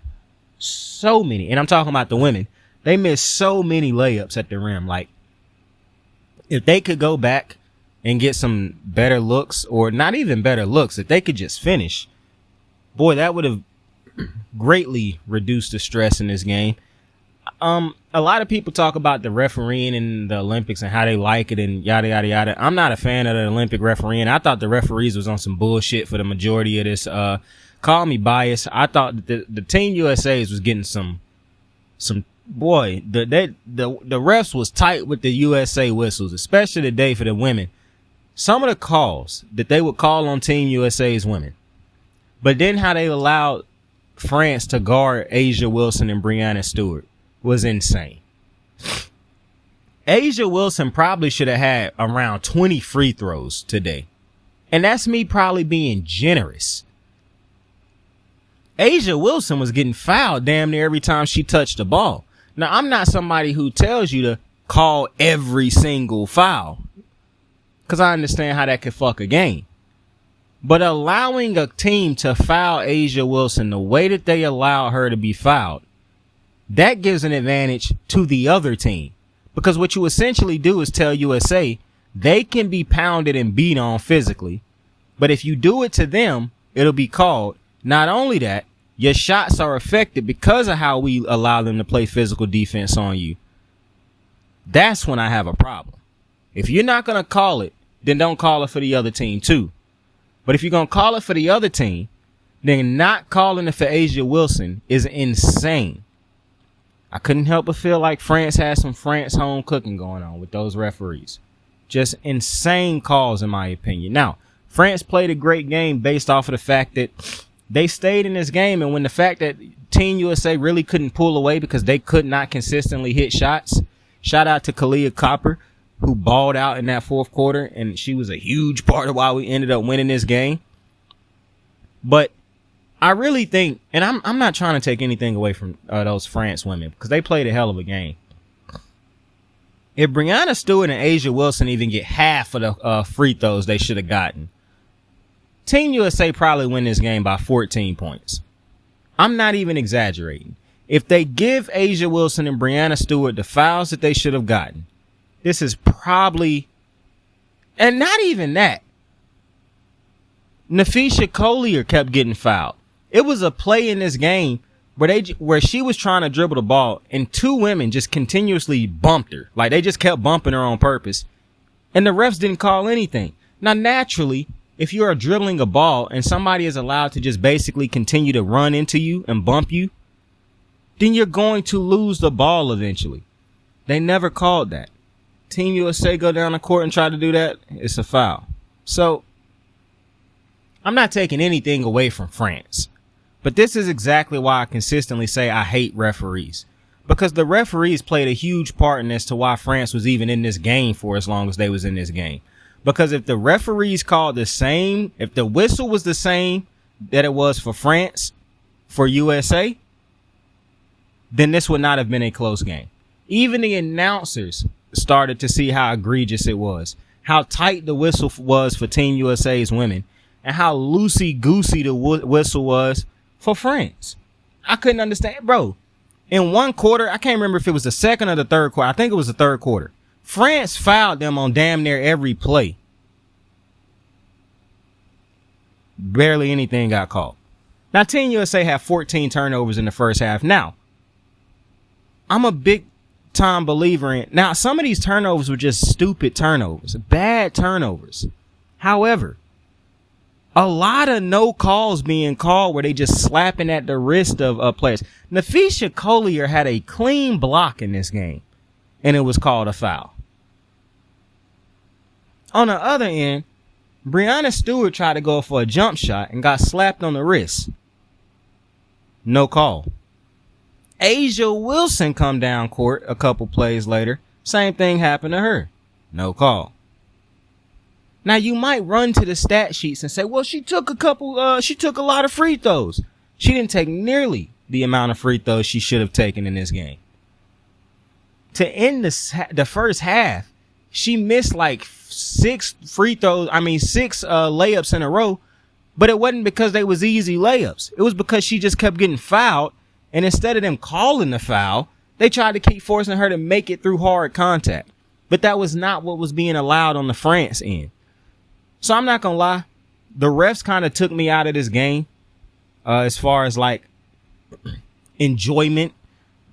so many, and I'm talking about the women. They missed so many layups at the rim. Like, if they could go back and get some better looks, or not even better looks, if they could just finish, boy, that would have greatly reduced the stress in this game. A lot of people talk about the refereeing in the Olympics and how they like it and yada, yada, yada. I'm not a fan of the Olympic refereeing. I thought the referees was on some bullshit for the majority of this. Call me biased. I thought that the Team USA's was getting some boy, the refs was tight with the USA whistles, especially today for the women. Some of the calls that they would call on Team USA's women, but then how they allowed France to guard Asia Wilson and Breanna Stewart was insane. Asia Wilson probably should have had around 20 free throws today. And that's me probably being generous. Asia Wilson was getting fouled damn near every time she touched the ball. Now, I'm not somebody who tells you to call every single foul, because I understand how that could fuck a game. But allowing a team to foul Asia Wilson the way that they allow her to be fouled, that gives an advantage to the other team. Because what you essentially do is tell USA they can be pounded and beat on physically, but if you do it to them, it'll be called. Not only that, your shots are affected because of how we allow them to play physical defense on you. That's when I have a problem. If you're not going to call it, then don't call it for the other team too. But if you're going to call it for the other team, then not calling it for Asia Wilson is insane. I couldn't help but feel like France had some France home cooking going on with those referees. Just insane calls, in my opinion. Now, France played a great game based off of the fact that they stayed in this game, and when the fact that Team USA really couldn't pull away because they could not consistently hit shots. Shout out to Kalia Copper, who balled out in that fourth quarter, and she was a huge part of why we ended up winning this game. But I really think, and I'm not trying to take anything away from those France women, because they played a hell of a game. If Breanna Stewart and Asia Wilson even get half of the free throws they should have gotten, Team USA probably win this game by 14 points. I'm not even exaggerating. If they give Asia Wilson and Breanna Stewart the fouls that they should have gotten, this is probably, and not even that, Nafisha Collier kept getting fouled. It was a play in this game where she was trying to dribble the ball and two women just continuously bumped her. Like, they just kept bumping her on purpose. And the refs didn't call anything. Now, naturally, if you are dribbling a ball and somebody is allowed to just basically continue to run into you and bump you, then you're going to lose the ball eventually. They never called that. Team USA go down the court and try to do that, it's a foul. So, I'm not taking anything away from France. But this is exactly why I consistently say I hate referees. because the referees played a huge part in as to why France was even in this game for as long as they was in this game. Because if the referees called the same, if the whistle was the same that it was for France, for USA, then this would not have been a close game. Even the announcers started to see how egregious it was, how tight the whistle was for Team USA's women, and how loosey-goosey the whistle was for France. I couldn't understand, bro. In one quarter, I can't remember if it was the second or the third quarter. I think it was the third quarter. France fouled them on damn near every play. Barely anything got called. Now, Team USA had 14 turnovers in the first half. Now, I'm a big time believer in. Now, some of these turnovers were just stupid turnovers, bad turnovers. However, a lot of no calls being called where they just slapping at the wrist of players. Nafisha Collier had a clean block in this game, and it was called a foul. On the other end, Breanna Stewart tried to go for a jump shot and got slapped on the wrist. No call. Asia Wilson come down court a couple plays later. Same thing happened to her. No call. Now you might run to the stat sheets and say, well, she took a lot of free throws. She didn't take nearly the amount of free throws she should have taken in this game. To end the first half, she missed like six layups in a row, but it wasn't because they was easy layups. It was because she just kept getting fouled, and instead of them calling the foul, they tried to keep forcing her to make it through hard contact. But that was not what was being allowed on the France end. So I'm not gonna lie, the refs kind of took me out of this game as far as like enjoyment,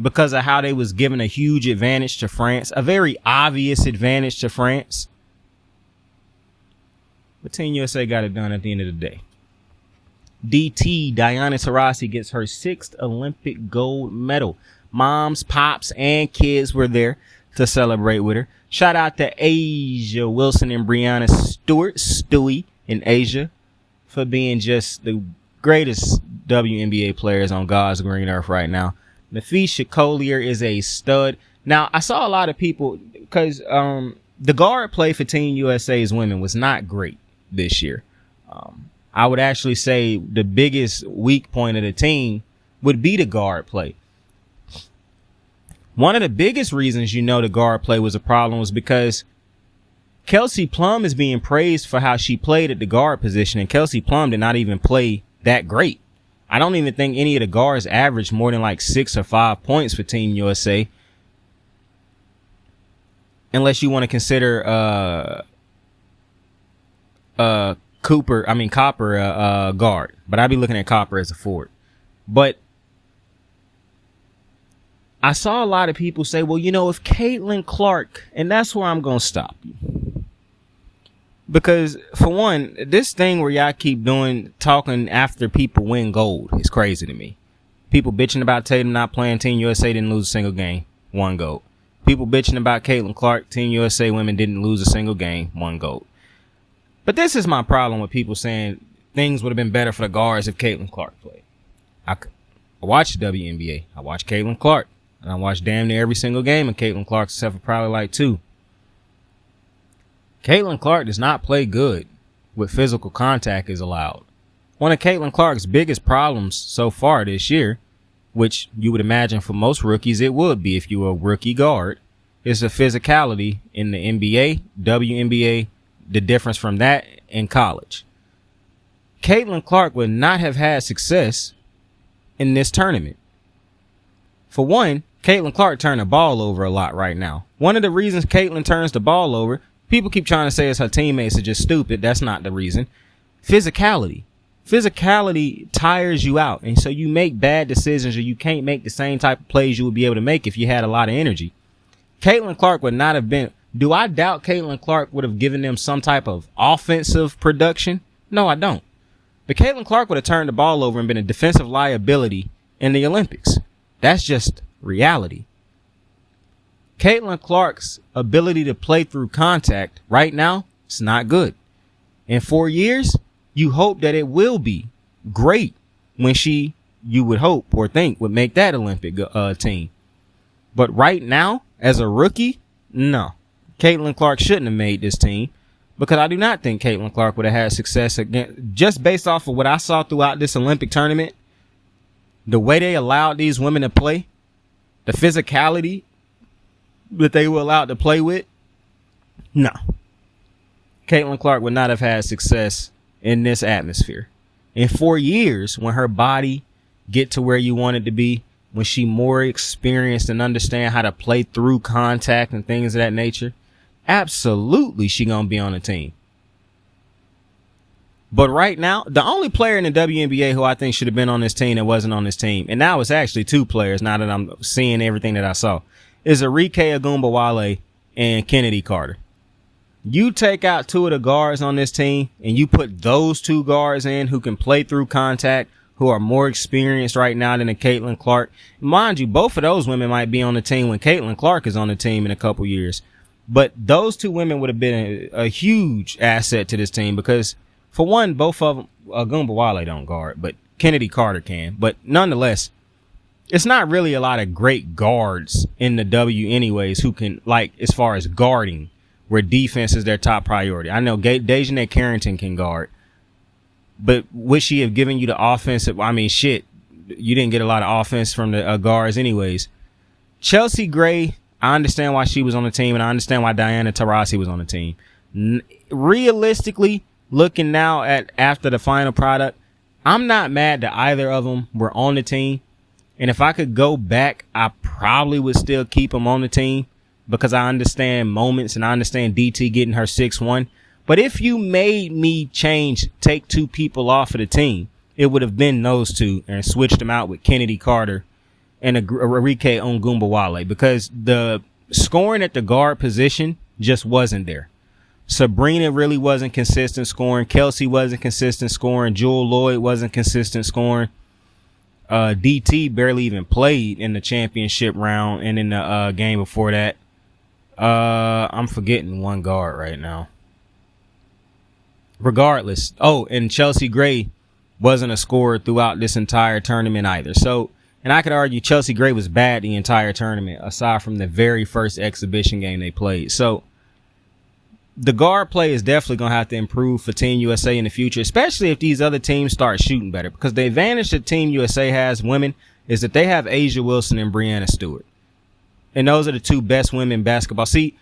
because of how they was giving a huge advantage to France, a very obvious advantage to France. But Team USA got it done at the end of the day. DT, Diana Taurasi, gets her 6th Olympic gold medal. Moms, pops, and kids were there to celebrate with her. Shout out to Asia Wilson and Breanna Stewart, Stewie in Asia, for being just the greatest WNBA players on God's green earth right now. Nafisha Collier is a stud. Now, I saw a lot of people, because the guard play for Team USA's women was not great this year. I would actually say the biggest weak point of the team would be the guard play. One of the biggest reasons the guard play was a problem was because Kelsey Plum is being praised for how she played at the guard position, and Kelsey Plum did not even play that great. I don't even think any of the guards averaged more than like 6 or 5 points for Team USA. Unless you want to consider Copper guard. But I'd be looking at Copper as a forward. But I saw a lot of people say, well, if Caitlin Clark, and that's where I'm going to stop you. Because, for one, this thing where y'all keep talking after people win gold is crazy to me. People bitching about Tatum not playing, Team USA didn't lose a single game, 1 gold. People bitching about Caitlin Clark, Team USA women didn't lose a single game, 1 gold. But this is my problem with people saying things would have been better for the guards if Caitlin Clark played. I watched the WNBA. I watched Caitlin Clark. And I watched damn near every single game of Caitlin Clark, except for probably like 2. Caitlin Clark does not play good with physical contact is allowed. One of Caitlin Clark's biggest problems so far this year, which you would imagine for most rookies it would be if you were a rookie guard, is the physicality in the NBA, WNBA, the difference from that in college. Caitlin Clark would not have had success in this tournament. For one, Caitlin Clark turned the ball over a lot right now. One of the reasons Caitlin turns the ball over, people keep trying to say it's her teammates are just stupid. That's not the reason. Physicality. Physicality tires you out. And so you make bad decisions, or you can't make the same type of plays you would be able to make if you had a lot of energy. Caitlin Clark would not have been. Do I doubt Caitlin Clark would have given them some type of offensive production? No, I don't. But Caitlin Clark would have turned the ball over and been a defensive liability in the Olympics. That's just reality. Caitlin Clark's ability to play through contact right now, it's not good. In 4 years, you hope that it will be great when you would hope or think would make that Olympic team. But right now, as a rookie, no. Caitlin Clark shouldn't have made this team because I do not think Caitlin Clark would have had success again. Just based off of what I saw throughout this Olympic tournament, the way they allowed these women to play, the physicality that they were allowed to play with, no. Caitlin Clark would not have had success in this atmosphere. In 4 years, when her body get to where you want it to be, when she more experienced and understand how to play through contact and things of that nature, absolutely she gonna be on the team. But right now, the only player in the WNBA who I think should have been on this team that wasn't on this team, and now it's actually two players now that I'm seeing everything that I saw, is Arike Ogunbowale and Kennedy Carter. You take out two of the guards on this team and you put those two guards in who can play through contact, who are more experienced right now than a Caitlin Clark. Mind you, both of those women might be on the team when Caitlin Clark is on the team in a couple years. But those two women would have been a huge asset to this team because, for one, both of them, Ogunbowale don't guard, but Kennedy Carter can. But nonetheless, it's not really a lot of great guards in the W anyways who can, like, as far as guarding, where defense is their top priority. I know Dejanay Carrington can guard. But would she have given you the offensive? I mean, shit, you didn't get a lot of offense from the guards anyways. Chelsea Gray, I understand why she was on the team, and I understand why Diana Taurasi was on the team. Realistically, looking now at after the final product, I'm not mad that either of them were on the team. And if I could go back, I probably would still keep them on the team because I understand moments and I understand DT getting her 6-1. But if you made me take two people off of the team, it would have been those two and switched them out with Kennedy Carter and Arike Ogunbowale because the scoring at the guard position just wasn't there. Sabrina really wasn't consistent scoring. Kelsey wasn't consistent scoring. Jewel Lloyd wasn't consistent scoring. DT barely even played in the championship round and in the game before that. I'm forgetting one guard right now. Regardless. Oh, and Chelsea Gray wasn't a scorer throughout this entire tournament either. So, and I could argue Chelsea Gray was bad the entire tournament, aside from the very first exhibition game they played. So, the guard play is definitely going to have to improve for Team USA in the future, especially if these other teams start shooting better. Because the advantage that Team USA has, women, is that they have Asia Wilson and Breanna Stewart. And those are the two best women in basketball. See,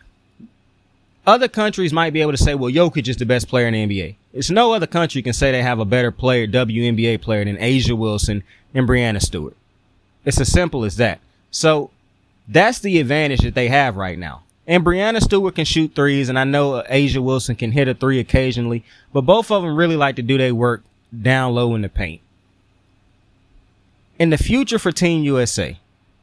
other countries might be able to say, well, Jokic is the best player in the NBA. It's no other country can say they have a better player, WNBA player, than Asia Wilson and Breanna Stewart. It's as simple as that. So that's the advantage that they have right now. And Breanna Stewart can shoot threes, and I know Asia Wilson can hit a three occasionally, but both of them really like to do their work down low in the paint. In the future for Team USA,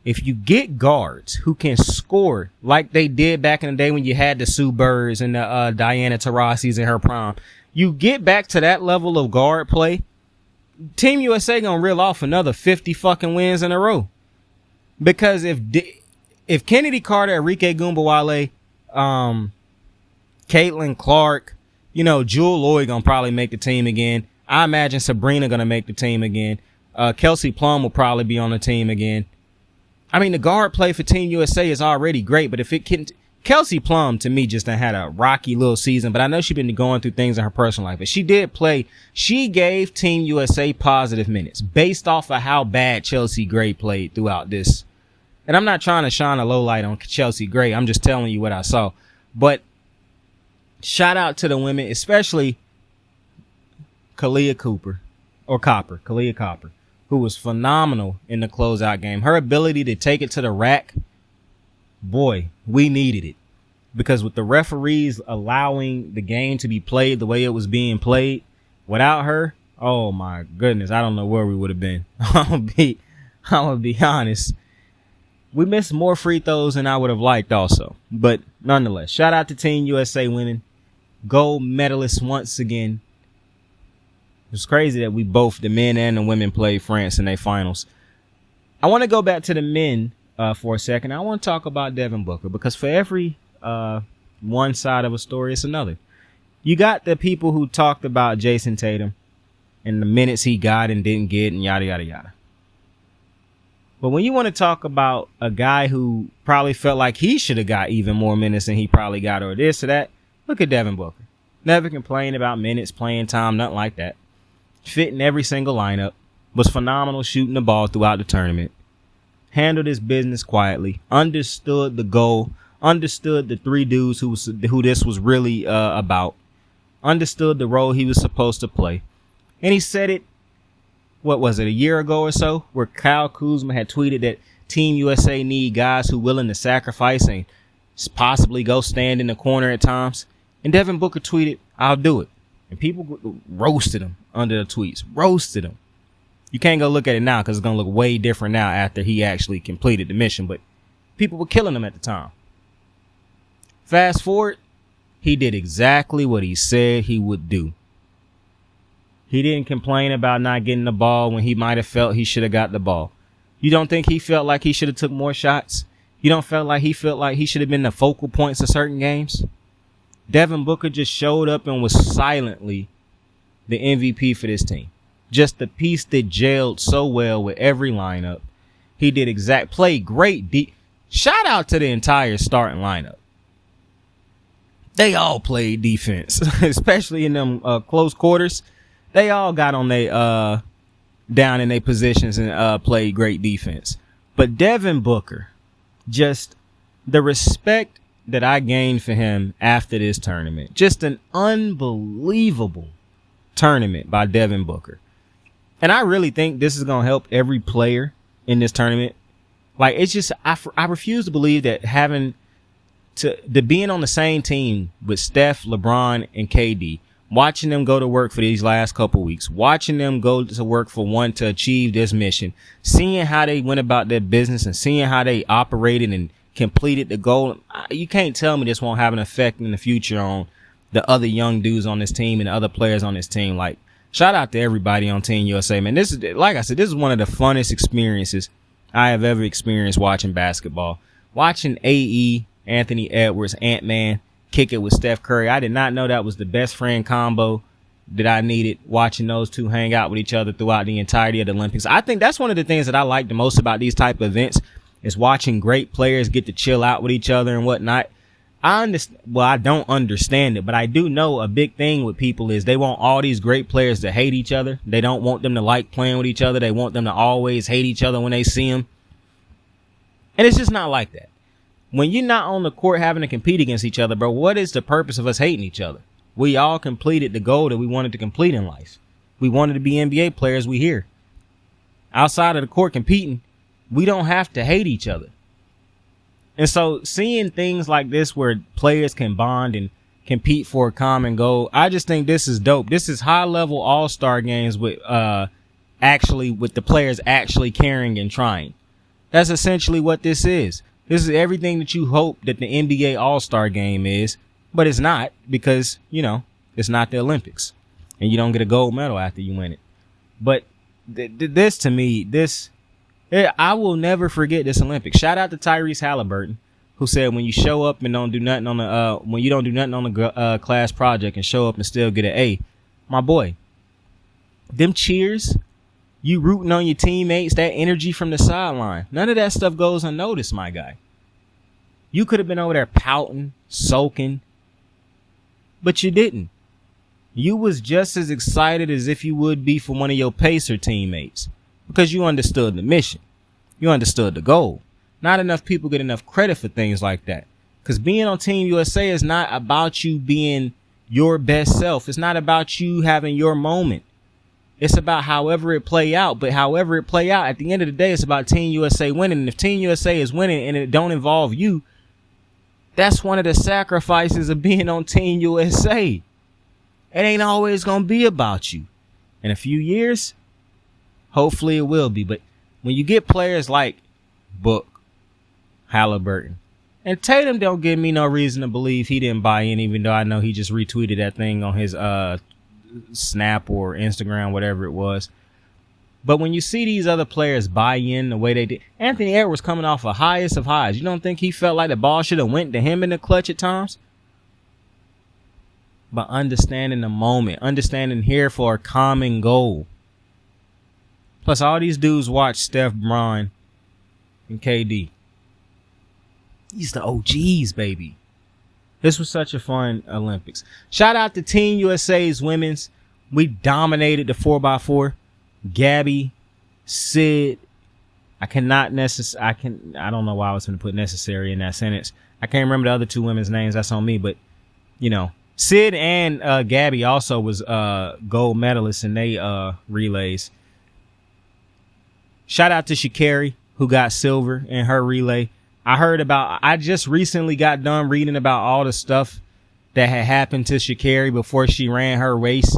if you get guards who can score like they did back in the day when you had the Sue Birds and the Diana Taurasi's in her prime, you get back to that level of guard play, Team USA gonna reel off another 50 fucking wins in a row. Because if Kennedy Carter, Arike Ogunbowale, Caitlin Clark, Jewel Lloyd gonna probably make the team again. I imagine Sabrina gonna make the team again. Kelsey Plum will probably be on the team again. I mean, the guard play for Team USA is already great, but if it can, Kelsey Plum to me just had a rocky little season, but I know she's been going through things in her personal life, but she did play. She gave Team USA positive minutes based off of how bad Chelsea Gray played throughout this. And I'm not trying to shine a low light on Chelsea Gray. I'm just telling you what I saw. But shout out to the women, especially Kalia Copper, who was phenomenal in the closeout game. Her ability to take it to the rack, boy, we needed it. Because with the referees allowing the game to be played the way it was being played, without her, oh my goodness, I don't know where we would have been. I'm gonna be honest. We missed more free throws than I would have liked also. But nonetheless, shout out to Team USA women. Gold medalists once again. It's crazy that we both, the men and the women, played France in their finals. I want to go back to the men for a second. I want to talk about Devin Booker because for every one side of a story, it's another. You got the people who talked about Jason Tatum and the minutes he got and didn't get and yada, yada, yada. But when you want to talk about a guy who probably felt like he should have got even more minutes than he probably got, or this or that, look at Devin Booker. Never complained about minutes, playing time, nothing like that. Fit in every single lineup. Was phenomenal shooting the ball throughout the tournament. Handled his business quietly. Understood the goal. Understood the three dudes who this was really about. Understood the role he was supposed to play. And he said it, what was it, a year ago or so, where Kyle Kuzma had tweeted that Team USA need guys who willing to sacrifice and possibly go stand in the corner at times. And Devin Booker tweeted, "I'll do it." And people roasted him under the tweets. Roasted him. You can't go look at it now because it's going to look way different now after he actually completed the mission. But people were killing him at the time. Fast forward, he did exactly what he said he would do. He didn't complain about not getting the ball when he might have felt he should have got the ball. You don't think he felt like he should have took more shots? You don't feel like he felt like he should have been the focal points of certain games? Devin Booker just showed up and was silently the MVP for this team. Just the piece that gelled so well with every lineup. He did played great. Shout out to the entire starting lineup. They all played defense, especially in them close quarters. They all got on their down in their positions and played great defense. But Devin Booker, just the respect that I gained for him after this tournament, just an unbelievable tournament by Devin Booker. And I really think this is going to help every player in this tournament. Like, it's just, I refuse to believe that having to being on the same team with Steph, LeBron, and KD, watching them go to work for these last couple weeks, watching them go to work for one to achieve this mission, seeing how they went about their business and seeing how they operated and completed the goal. You can't tell me this won't have an effect in the future on the other young dudes on this team and the other players on this team. Like, shout out to everybody on Team USA, man. This is, like I said, this is one of the funnest experiences I have ever experienced watching basketball. Watching AE, Anthony Edwards, Ant-Man, kick it with Steph Curry. I did not know that was the best friend combo that I needed, watching those two hang out with each other throughout the entirety of the Olympics. I think that's one of the things that I like the most about these type of events is watching great players get to chill out with each other and whatnot. I don't understand it, but I do know a big thing with people is they want all these great players to hate each other. They don't want them to like playing with each other. They want them to always hate each other when they see them. And it's just not like that. When you're not on the court having to compete against each other, bro, what is the purpose of us hating each other? We all completed the goal that we wanted to complete in life. We wanted to be NBA players. We here. Outside of the court competing, we don't have to hate each other. And so seeing things like this where players can bond and compete for a common goal, I just think this is dope. This is high level all-star games with with the players actually caring and trying. That's essentially what this is. This is everything that you hope that the NBA all-star game is, but it's not because, it's not the Olympics and you don't get a gold medal after you win it. But this to me, I will never forget this Olympics. Shout out to Tyrese Halliburton, who said when you show up and don't do nothing on the class project and show up and still get an A, my boy, them cheers, you rooting on your teammates, that energy from the sideline, none of that stuff goes unnoticed, my guy. You could have been over there pouting, sulking, but you didn't. You was just as excited as if you would be for one of your Pacer teammates because you understood the mission. You understood the goal. Not enough people get enough credit for things like that because being on Team USA is not about you being your best self. It's not about you having your moment. It's about however it play out. But however it play out, at the end of the day, it's about Team USA winning. And if Team USA is winning and it don't involve you, that's one of the sacrifices of being on Team USA. It ain't always going to be about you. In a few years, hopefully it will be. But when you get players like Book, Halliburton, and Tatum don't give me no reason to believe he didn't buy in, even though I know he just retweeted that thing on his Snap or Instagram, whatever it was. But when you see these other players buy in the way they did, Anthony Edwards coming off a highest of highs. You don't think he felt like the ball should have went to him in the clutch at times? But understanding the moment, understanding here for a common goal. Plus, all these dudes watch Steph, LeBron, and KD. These the OGs, baby. This was such a fun Olympics. Shout out to Team USA's women's. We dominated the 4x4. Gabby, Sid. I don't know why I was going to put necessary in that sentence. I can't remember the other two women's names. That's on me. But, you know, Sid and Gabby also was gold medalists in they relays. Shout out to Sha'Carri, who got silver in her relay. I just recently got done reading about all the stuff that had happened to Sha'Carri before she ran her race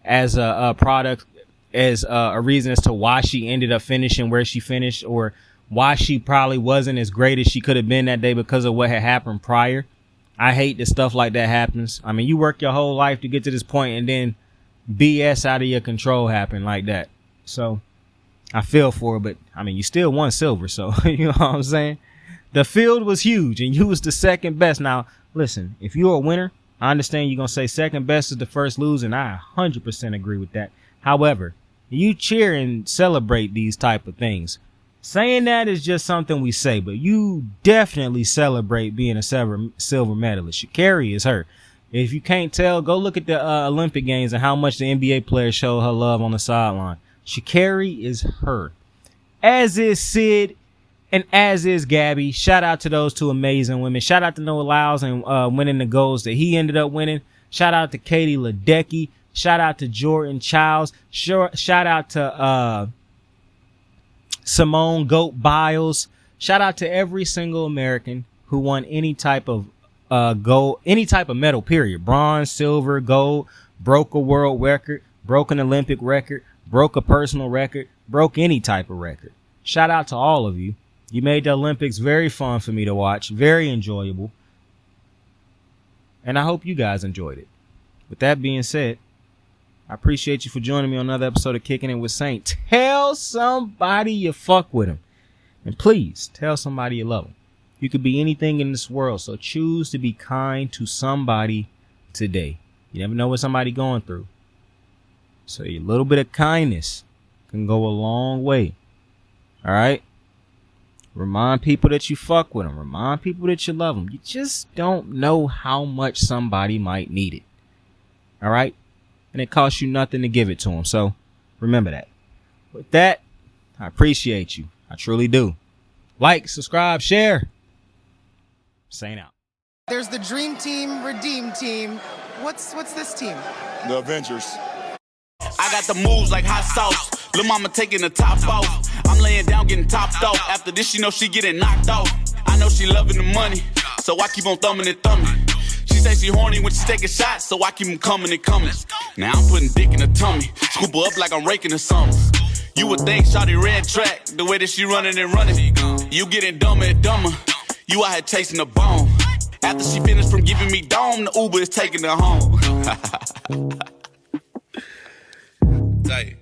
as a product, as a reason as to why she ended up finishing where she finished, or why she probably wasn't as great as she could have been that day because of what had happened prior. I hate that stuff like that happens. I mean, you work your whole life to get to this point and then BS out of your control happen like that. So I feel for her, but I mean, you still won silver. So you know what I'm saying? The field was huge and you was the second best. Now, listen, if you're a winner, I understand you're going to say second best is the first loser, and I 100% agree with that. However, you cheer and celebrate these type of things. Saying that is just something we say, but you definitely celebrate being a silver medalist. Sha'Carri is her. If you can't tell, go look at the Olympic Games and how much the NBA players show her love on the sideline. Sha'Carri is her. As is Sid, and as is Gabby. Shout out to those two amazing women. Shout out to Noah Lyles and winning the golds that he ended up winning. Shout out to Katie Ledecky. Shout out to Jordan Childs. Shout out to Simone Goat Biles. Shout out to every single American who won any type of gold, any type of medal, period. Bronze, silver, gold, broke a world record, broke an Olympic record, broke a personal record, broke any type of record. Shout out to all of you. You made the Olympics very fun for me to watch, very enjoyable. And I hope you guys enjoyed it. With that being said, I appreciate you for joining me on another episode of Kicking It with Saint. Tell somebody you fuck with them. And please tell somebody you love them. You could be anything in this world, so choose to be kind to somebody today. You never know what somebody's going through. So a little bit of kindness can go a long way. All right? Remind people that you fuck with them. Remind people that you love them. You just don't know how much somebody might need it. All right? And it costs you nothing to give it to them. So remember that. With that, I appreciate you. I truly do. Like, subscribe, share. Saint out. There's the Dream Team, Redeem Team. What's this team? The Avengers. I got the moves like hot sauce. Lil' mama taking the top off. I'm laying down getting topped off. After this, she know she getting knocked off. I know she loving the money, so I keep on thumbing and thumbing. She say she horny when she taking shots, so I keep them coming and coming. Now I'm putting dick in her tummy, scoop her up like I'm raking her something. You would think shawty red track, the way that she running and running. You getting dumber and dumber. You out here chasing the bone. After she finished from giving me dome, the Uber is taking her home. Tight.